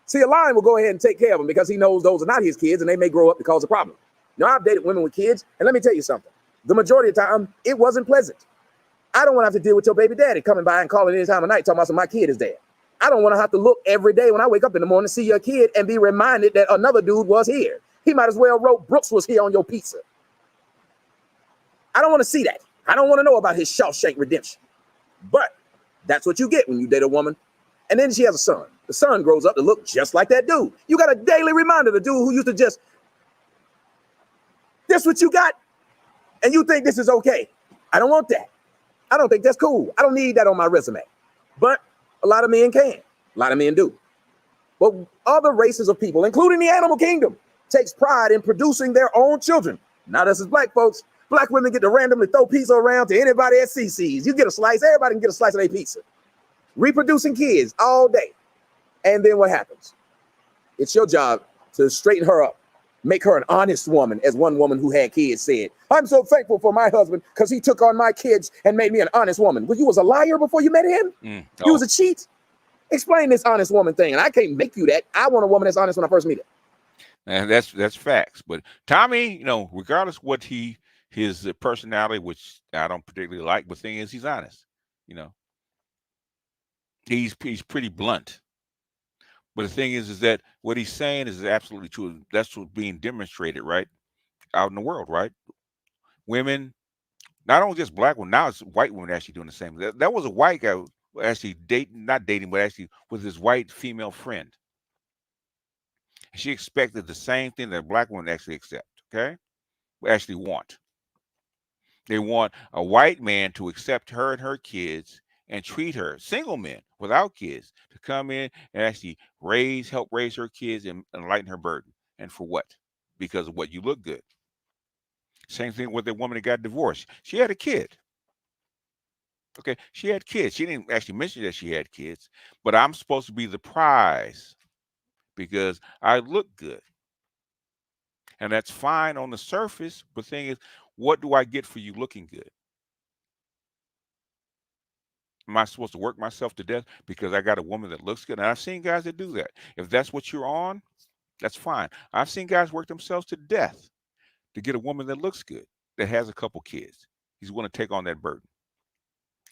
See, a lion will go ahead and take care of them because he knows those are not his kids and they may grow up to cause a problem. Now, I've dated women with kids, and let me tell you something. The majority of the time, it wasn't pleasant. I don't want to have to deal with your baby daddy coming by and calling any time of night talking about my kid is dead. I don't want to have to look every day when I wake up in the morning to see your kid and be reminded that another dude was here. He might as well wrote Brooks was here on your pizza. I don't want to see that. I don't want to know about his Shawshank Redemption. But that's what you get when you date a woman. And then she has a son. The son grows up to look just like that dude. You got a daily reminder of the dude who used to just, that's what you got? And you think this is okay. I don't want that. I don't think that's cool. I don't need that on my resume. But a lot of men can. A lot of men do. But other races of people, including the animal kingdom, takes pride in producing their own children. Not us as black folks. Black women get to randomly throw pizza around to anybody at CC's. You get a slice, everybody can get a slice of their pizza. Reproducing kids all day. And then what happens? It's your job to straighten her up, make her an honest woman, as one woman who had kids said. I'm so thankful for my husband because he took on my kids and made me an honest woman. Well, you was a liar before you met him? You was a cheat? Explain this honest woman thing. And I can't make you that. I want a woman that's honest when I first meet her. And that's facts. But Tommy, regardless what his personality, which I don't particularly like, but the thing is, he's honest. He's pretty blunt. But the thing is that what he's saying is absolutely true. That's what's being demonstrated, right, out in the world, right? Women, not only just black women, now it's white women actually doing the same. That was a white guy actually not dating, but actually with his white female friend. She expected the same thing that black women actually accept, okay? Actually want. They want a white man to accept her and her kids and treat her, single men without kids, to come in and actually help raise her kids and lighten her burden. And for what? Because of what? You look good. Same thing with the woman that got divorced. She had a kid. Okay, she had kids. She didn't actually mention that she had kids, but I'm supposed to be the prize because I look good. And that's fine on the surface, but the thing is, what do I get for you looking good? Am I supposed to work myself to death because I got a woman that looks good? And I've seen guys that do that. If that's what you're on, that's fine. I've seen guys work themselves to death to get a woman that looks good, that has a couple kids. He's willing to take on that burden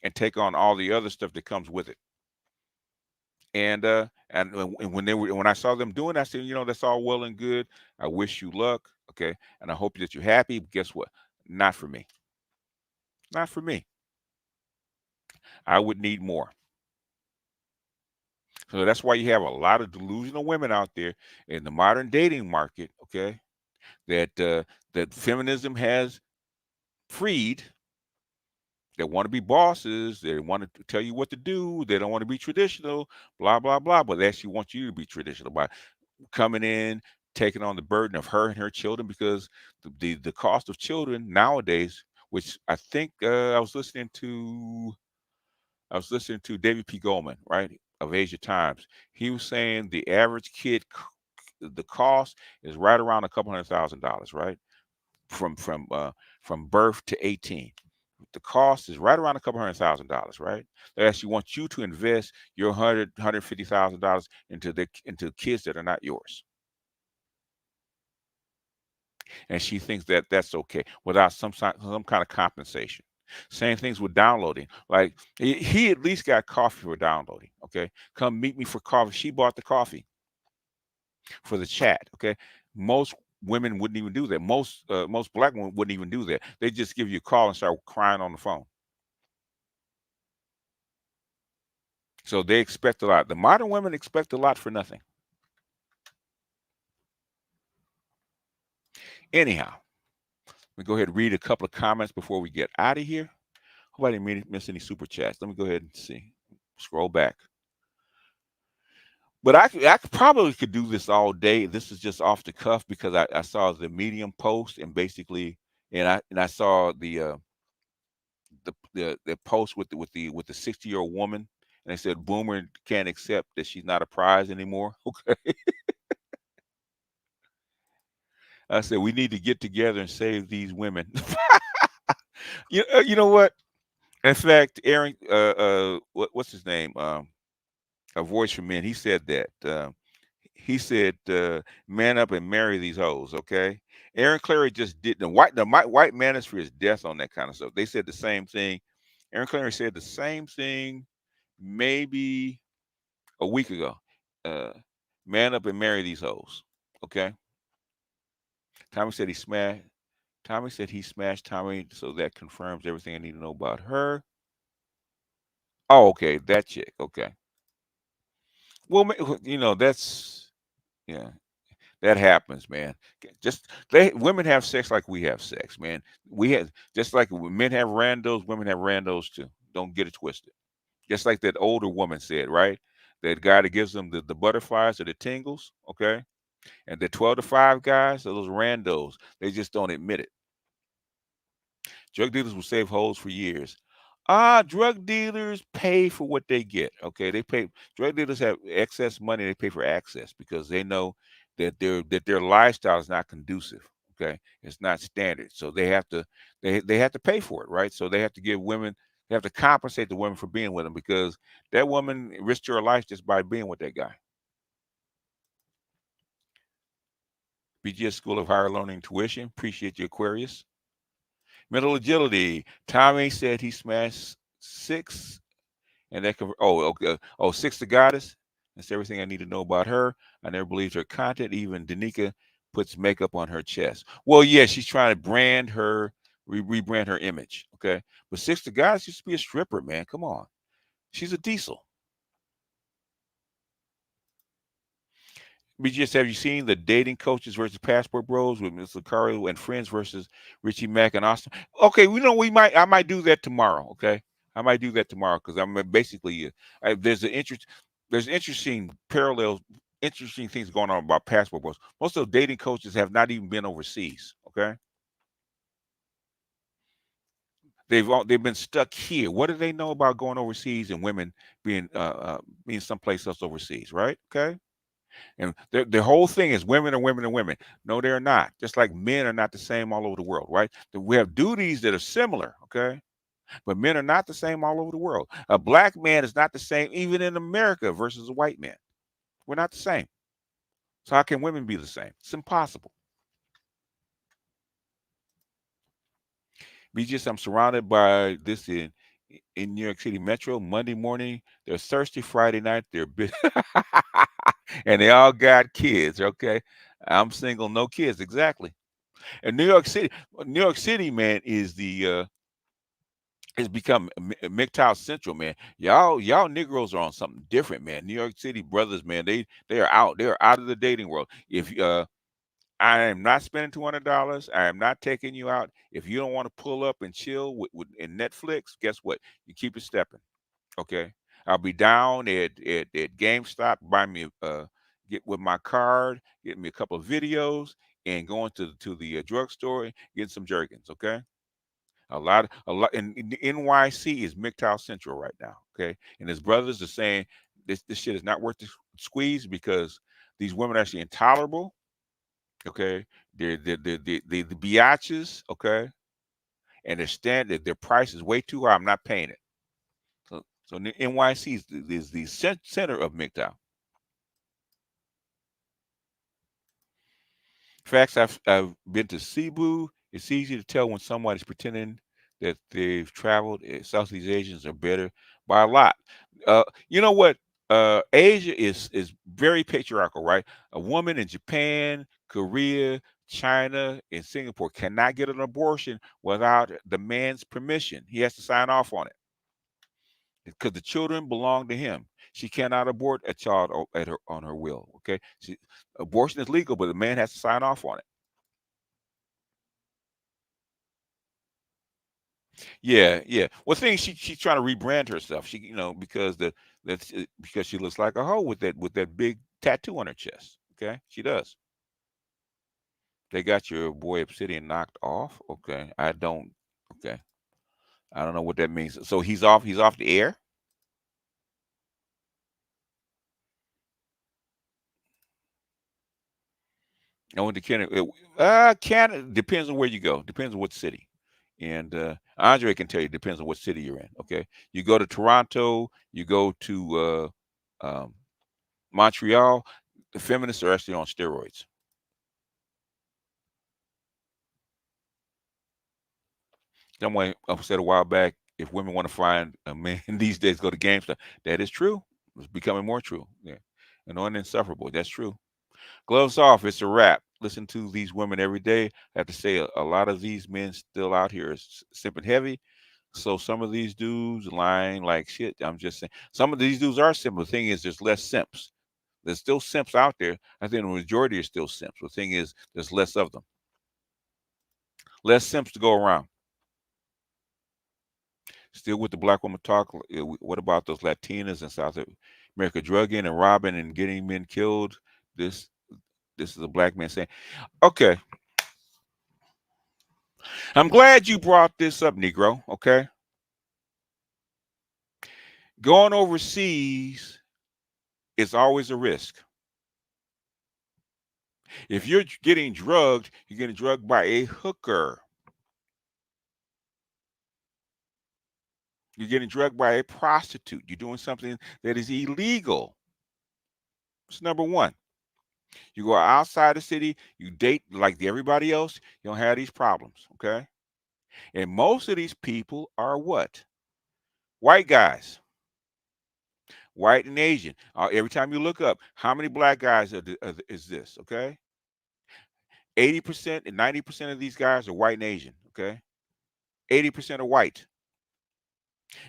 and take on all the other stuff that comes with it. And when I saw them doing that, I said, that's all well and good. I wish you luck, okay, and I hope that you're happy. But guess what? Not for me. Not for me. I would need more. So that's why you have a lot of delusional women out there in the modern dating market, okay, that feminism has freed. They want to be bosses. They want to tell you what to do. They don't want to be traditional, blah, blah, blah. But they actually want you to be traditional by coming in, taking on the burden of her and her children, because the cost of children nowadays, which I think I was listening to David P. Goldman, right, of Asia Times. He was saying the average kid, the cost is right around $200,000, right? from birth to 18. The cost is right around a couple $100,000, right? They actually want you to invest your $150,000 into kids that are not yours, and she thinks that that's okay without some kind of compensation. Same things with downloading. Like he at least got coffee for downloading. Okay, come meet me for coffee. She bought the coffee for the chat. Okay, most women wouldn't even do that. Most black women wouldn't even do that. They just give you a call and start crying on the phone. So they expect a lot. The modern women expect a lot for nothing. Anyhow, let me go ahead and read a couple of comments before we get out of here. Hope I didn't miss any super chats. Let me go ahead and see. Scroll back. But I probably could do this all day. This is just off the cuff because I saw the Medium post and basically, and I saw the post with the 60-year-old woman, and they said Boomer can't accept that she's not a prize anymore. Okay, I said we need to get together and save these women. You know what? In fact, Aaron, what's his name? A Voice for Men. He said that. He said, "Man up and marry these hoes." Okay. Aaron Clary just did white manosphere is death on that kind of stuff. They said the same thing. Aaron Clary said the same thing maybe a week ago. Uh, Man up and marry these hoes. Okay. Tommy said he smashed. Tommy said he smashed Tommy, so that confirms everything I need to know about her. Oh, okay, that chick. Okay. Well, that's yeah, that happens, man. Just women have sex like we have sex, man. We have just like men have randos, women have randos too. Don't get it twisted. Just like that older woman said, right? That guy that gives them the butterflies or the tingles, okay? And the 12 to 5 guys are those randos. They just don't admit it. Drug dealers will save hoes for years. Drug dealers pay for what they get. Okay, they pay. Drug dealers have excess money. They pay for access because they know that their lifestyle is not conducive. Okay, it's not standard, so they have to pay for it, right? So they have to give women. They have to compensate the women for being with them because that woman risked her life just by being with that guy. BGS School of Higher Learning Tuition. Appreciate you, Aquarius. Mental agility. Tommy said he smashed 6, and that could. Okay. Oh, 6 the goddess. That's everything I need to know about her. I never believed her content. Even Danica puts makeup on her chest. Well, yeah, she's trying to brand her, rebrand her image. Okay, but 6 the goddess used to be a stripper, man. Come on, she's a diesel. BGS, have you seen the dating coaches versus passport bros with Mr. Lucario and friends versus Richie Mack and Austin? Okay, I might do that tomorrow. Okay, I might do that tomorrow because I'm basically there's interesting parallels, interesting things going on about passport bros. Most of the dating coaches have not even been overseas. Okay, they've been stuck here. What do they know about going overseas and women being someplace else overseas? Right? Okay. And the whole thing is women are women are women. No, they're not. Just like men are not the same all over the world, right? We have duties that are similar, okay? But men are not the same all over the world. A black man is not the same even in America versus a white man. We're not the same. So how can women be the same? It's impossible. I'm surrounded by this in New York City Metro. Monday morning, they're thirsty. Friday night, they're big. And they all got kids, okay? I'm single, no kids, exactly. And New York City, man, has become MGTOW Central, man. Y'all Negroes are on something different, man. New York City brothers, man, they are out. They are out of the dating world. If I am not spending $200, I am not taking you out. If you don't want to pull up and chill in Netflix, guess what? You keep it stepping. Okay, I'll be down at GameStop. Buy me get with my card, get me a couple of videos, and going to the drugstore, getting some jergens. Okay, a lot. And the NYC is MGTOW Central right now. Okay, and his brothers are saying this shit is not worth the squeeze because these women are actually intolerable. Okay, the biatches. Okay, and their price is way too high. I'm not paying it. So the NYC is the center of MGTOW. Facts, I've been to Cebu. It's easy to tell when someone is pretending that they've traveled. Southeast Asians are better by a lot. You know what? Asia is very patriarchal, right? A woman in Japan, Korea, China, and Singapore cannot get an abortion without the man's permission. He has to sign off on it because the children belong to him. She cannot abort a child on her will. Okay, abortion is legal, but the man has to sign off on it. Yeah, yeah. Well, thing she's trying to rebrand herself. She, because because she looks like a hoe with that big tattoo on her chest. Okay, she does. They got your boy Obsidian knocked off. Okay, I don't. Okay, I don't know what that means. So he's off. He's off the air. I went to Canada. Canada depends on where you go. Depends on what city. And Andre can tell you depends on what city you're in. Okay, you go to Toronto. You go to Montreal. The feminists are actually on steroids. Someone said a while back, if women want to find a man these days, go to GameStop. That is true. It's becoming more true. Yeah. Annoying and insufferable. That's true. Gloves off. It's a wrap. Listen to these women every day. I have to say, a lot of these men still out here is simping heavy. So some of these dudes lying like shit. I'm just saying. Some of these dudes are simple. The thing is, there's less simps. There's still simps out there. I think the majority are still simps. The thing is, there's less of them. Less simps to go around. Still with the black woman talk. What about those Latinas in South America drugging and robbing and getting men killed? This this is a black man saying, okay, I'm glad you brought this up, Negro. Okay, going overseas is always a risk. If you're getting drugged, you're getting drugged by a hooker. You're getting drugged by a prostitute. You're doing something that is illegal. It's number one. You go outside the city, you date like everybody else, you don't have these problems, okay? And most of these people are what? White guys, white and Asian. Every time you look up, how many black guys is this, okay? 80% and 90% of these guys are white and Asian, okay? 80% are white.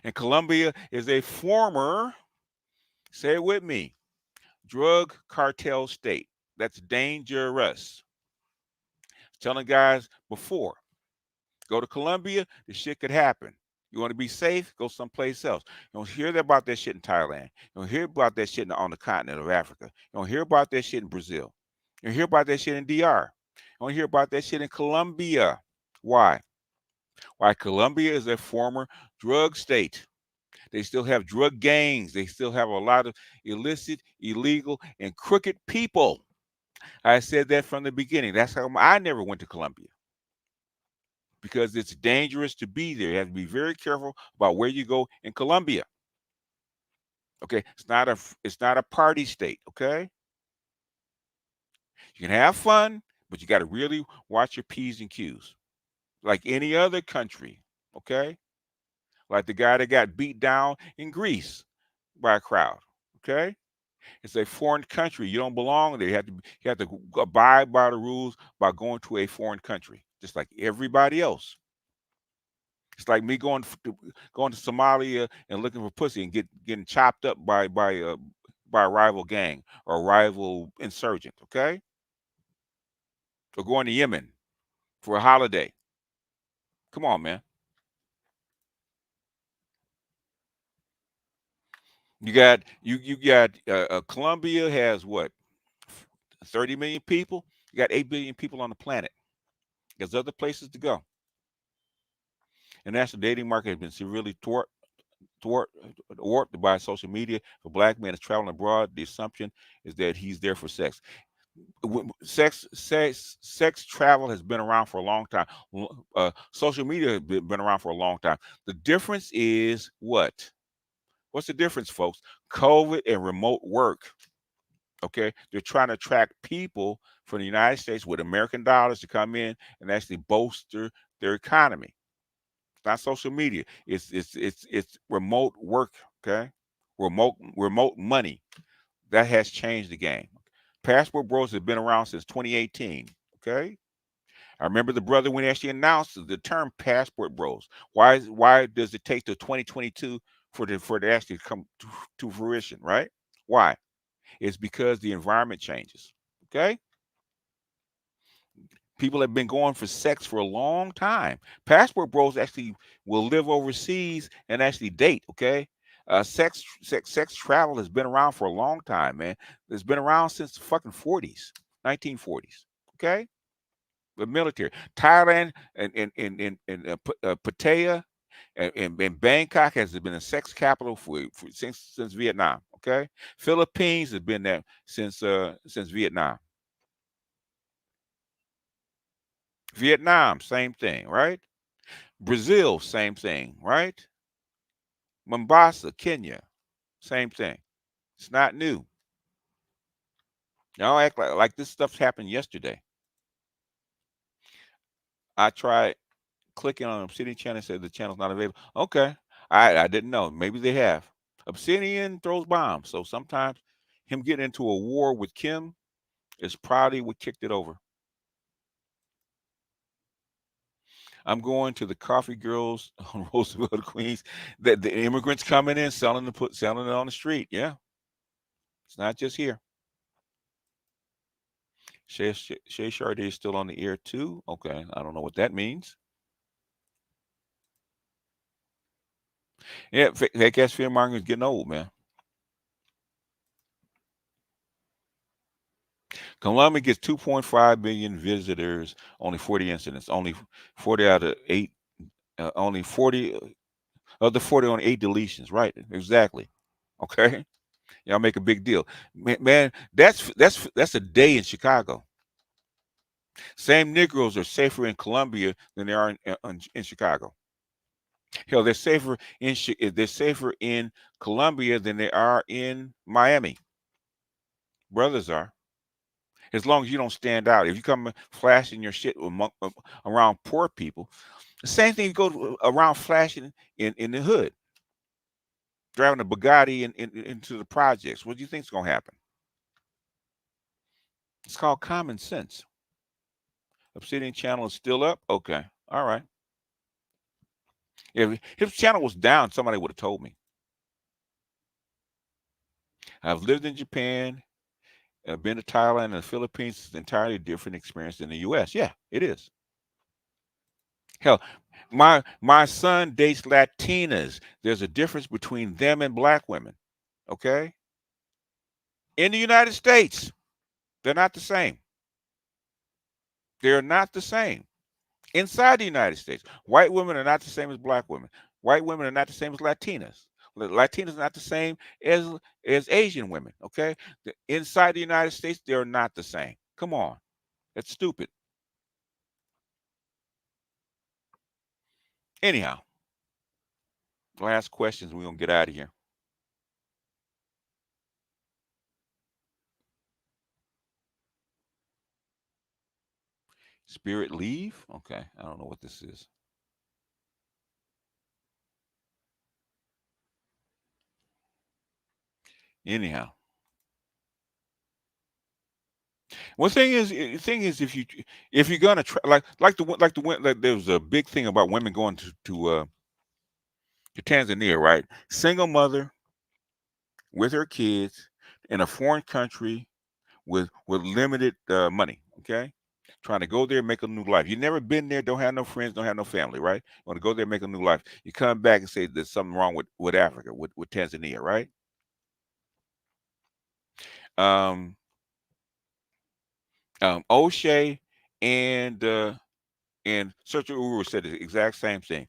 And Colombia is a former, say it with me, drug cartel state. That's dangerous. Telling guys before, go to Colombia, the shit could happen. You want to be safe? Go someplace else. You don't hear about that shit in Thailand. You don't hear about that shit on the continent of Africa. You don't hear about that shit in Brazil. You don't hear about that shit in DR. You don't hear about that shit in Colombia. Why? Why? Colombia is a former drug state. They still have drug gangs. They still have a lot of illicit, illegal, and crooked people. I said that from the beginning. That's how I never went to Colombia because it's dangerous to be there. You have to be very careful about where you go in Colombia. Okay, it's not a party state. Okay, you can have fun, but you got to really watch your p's and q's, like any other country. Okay, like the guy that got beat down in Greece by a crowd. Okay, it's a foreign country. You don't belong there. You have to abide by the rules by going to a foreign country, just like everybody else. It's like me going to Somalia and looking for pussy and getting chopped up by a rival gang or a rival insurgent. Okay, or going to Yemen for a holiday. Come on, man. Colombia has what, 30 million people. You got 8 billion people on the planet. There's other places to go. And national dating market has been severely warped by social media. For black men that's traveling abroad, the assumption is that he's there for sex. Sex travel has been around for a long time. Social media has been around for a long time. The difference is what? What's the difference, folks? COVID and remote work. Okay, they're trying to attract people from the United States with American dollars to come in and actually bolster their economy. It's not social media. It's remote work. Okay, remote money that has changed the game. Passport Bros have been around since 2018. Okay, I remember the brother when he actually announced the term Passport Bros. Why does it take to 2022 for it to actually come to fruition? Right? Why? It's because the environment changes. Okay, people have been going for sex for a long time. Passport Bros actually will live overseas and actually date. Okay, sex travel has been around for a long time, man. It's been around since the fucking 40s, 1940s. Okay, the military, Thailand and Pattaya and Bangkok has been a sex capital since Vietnam. Okay, Philippines has been there since Vietnam. Vietnam, same thing, right? Brazil, same thing, right? Mombasa, Kenya, same thing. It's not new. Y'all act like this stuff's happened yesterday. I tried clicking on Obsidian channel and said the channel's not available. Okay. I didn't know. Maybe they have. Obsidian throws bombs. So sometimes him getting into a war with Kim is probably what kicked it over. I'm going to the coffee girls on Roosevelt, Queens. The immigrants coming in selling it on the street. Yeah. It's not just here. Shay Sharday is still on the air too. Okay. I don't know what that means. Yeah, fake ass fear mongering is getting old, man. Columbia gets 2.5 million visitors, only 40 incidents, only 40 out of 8, only 40 of the 40 on 8 deletions. Right, exactly. Okay, y'all make a big deal, man. That's a day in Chicago. Same Negroes are safer in Columbia than they are in Chicago. Hell, they're safer in Columbia than they are in Miami. Brothers are. As long as you don't stand out. If you come flashing your shit around poor people, the same thing you go around flashing in the hood, driving a Bugatti into the projects. What do you think is going to happen? It's called common sense. Obsidian channel is still up? Okay. All right. If his channel was down, somebody would have told me. I've lived in Japan. I've been to Thailand and the Philippines. It's an entirely different experience than the U.S. Yeah, it is. Hell, my son dates Latinas. There's a difference between them and black women. Okay? In the United States, they're not the same. They're not the same. Inside the United States, white women are not the same as black women. White women are not the same as Latinas. Latinas are not the same as Asian women. Okay? Inside the United States, they're not the same. Come on. That's stupid. Anyhow, last questions. We're gonna get out of here. Spirit leave? Okay. I don't know what this is. Anyhow. One thing is, if you're gonna try like there was a big thing about women going to Tanzania, right? Single mother with her kids in a foreign country with limited money. Okay, trying to go there, make a new life. You never been there, don't have no friends, don't have no family, right? You want to go there, make a new life. You come back and say there's something wrong with Africa, with Tanzania, right? Um, O'Shea and Searcher Uru said the exact same thing.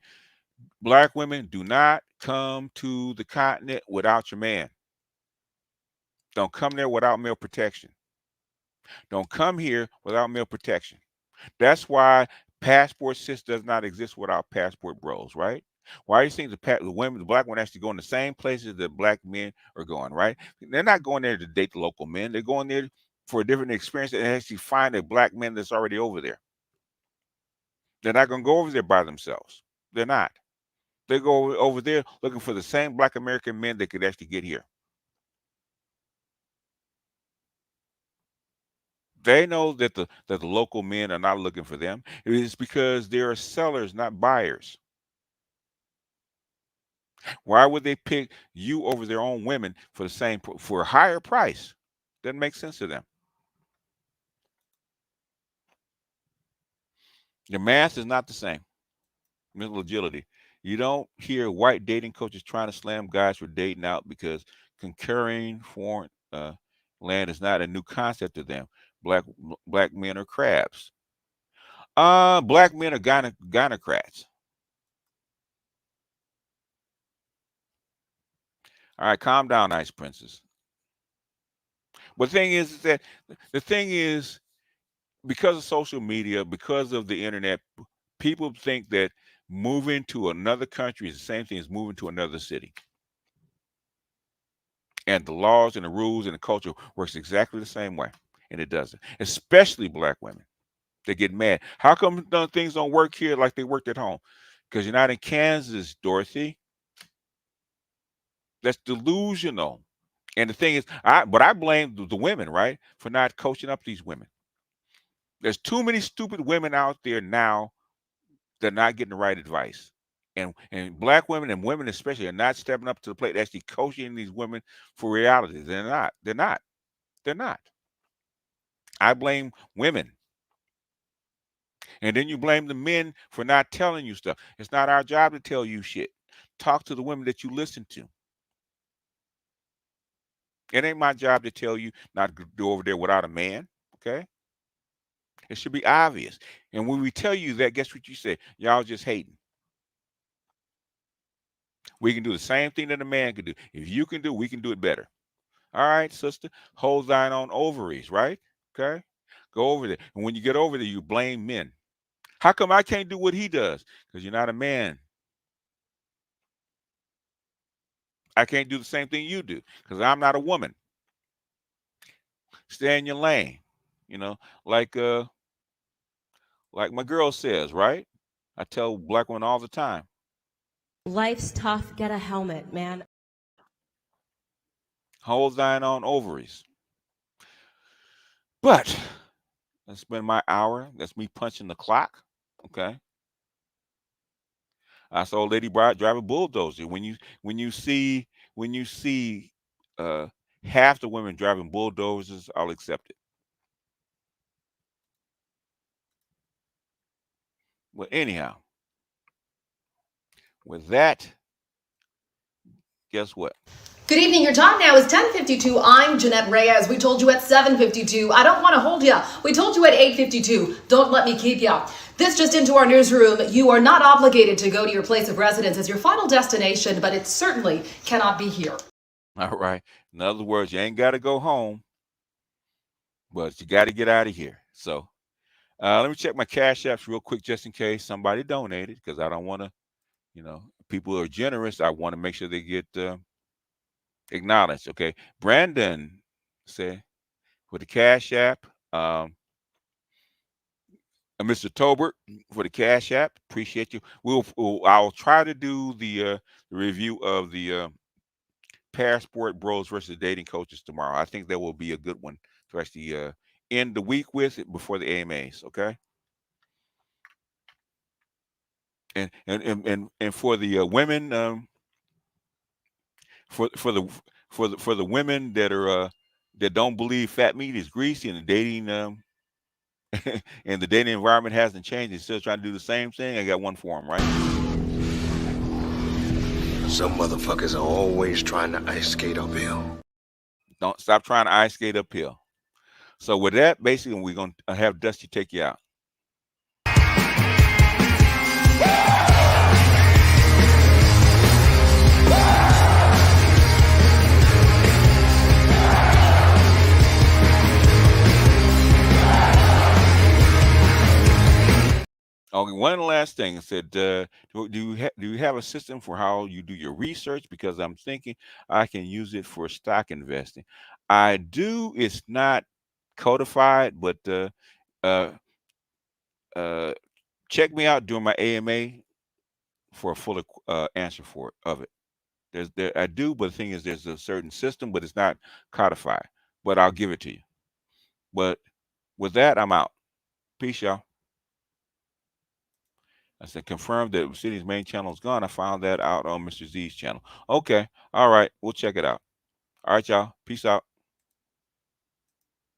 Black women, do not come to the continent without your man. Don't come there without male protection. Don't come here without meal protection. That's why passport system does not exist without passport bros, right? Why do you think the black women actually go in the same places that black men are going, right? They're not going there to date the local men. They're going there for a different experience and actually find a black man that's already over there. They're not going to go over there by themselves. They're not. They go over there looking for the same black American men that could actually get here. They know that the local men are not looking for them. It is because they are sellers, not buyers. Why would they pick you over their own women for a higher price? Doesn't make sense to them. The math is not the same. Mental agility. You don't hear white dating coaches trying to slam guys for dating out because concurring foreign land is not a new concept to them. Black men are crabs. Black men are gynocrats. All right, calm down, Ice Princess. But the thing is, because of social media, because of the internet, people think that moving to another country is the same thing as moving to another city. And the laws and the rules and the culture works exactly the same way. And it doesn't. Especially black women. They get mad. How come things don't work here like they worked at home? Because you're not in Kansas, Dorothy. That's delusional. And the thing is, I blame the women, right, for not coaching up these women. There's too many stupid women out there now that are not getting the right advice. And black women and women especially are not stepping up to the plate, actually coaching these women for reality. They're not. I blame women. And then you blame the men for not telling you stuff. It's not our job to tell you shit. Talk to the women that you listen to. It ain't my job to tell you not to go over there without a man, okay? It should be obvious. And when we tell you that, guess what you say? Y'all just hating. We can do the same thing that a man can do. If you can do, we can do it better. All right, sister, hold thine own ovaries, right? Okay? Go over there. And when you get over there, you blame men. How come I can't do what he does? Because you're not a man. I can't do the same thing you do because I'm not a woman. Stay in your lane, like my girl says, right? I tell black women all the time. Life's tough. Get a helmet, man. Hold thine own ovaries. But that's been my hour. That's me punching the clock. Okay. I saw a lady drive a bulldozer. When you see half the women driving bulldozers, I'll accept it. Well, anyhow, with that, guess what? Good evening. Your time now is 10:52. I'm Jeanette Reyes. We told you at 7:52. I don't want to hold you. We told you at 8:52. Don't let me keep you. This just into our newsroom. You are not obligated to go to your place of residence as your final destination, but it certainly cannot be here. All right. In other words, you ain't got to go home, but you got to get out of here. So let me check my Cash Apps real quick just in case somebody donated, because I don't want to, people are generous. I want to make sure they get acknowledged. Okay. Brandon said for the Cash App, Mr. Tolbert for the Cash App. Appreciate you. I'll try to do the review of the Passport Bros versus Dating Coaches tomorrow. I think that will be a good one to actually end the week with it before the AMAs. Okay. And for the women, for the women that are that don't believe fat meat is greasy and the dating and the dating environment hasn't changed, it's still trying to do the same thing, I got one for them, right? Some motherfuckers are always trying to ice skate uphill. Don't stop trying to ice skate uphill. So with that, basically, we're going to have Dusty take you out. Okay, one last thing. It said, do you have a system for how you do your research? Because I'm thinking I can use it for stock investing. I do. It's not codified, but uh, uh, check me out during my AMA for a fuller answer for it, of it. I do, but the thing is, there's a certain system, but it's not codified. But I'll give it to you. But with that, I'm out. Peace, y'all. I said, confirm that City's main channel is gone. I found that out on Mr. Z's channel. Okay. All right. We'll check it out. All right, y'all. Peace out.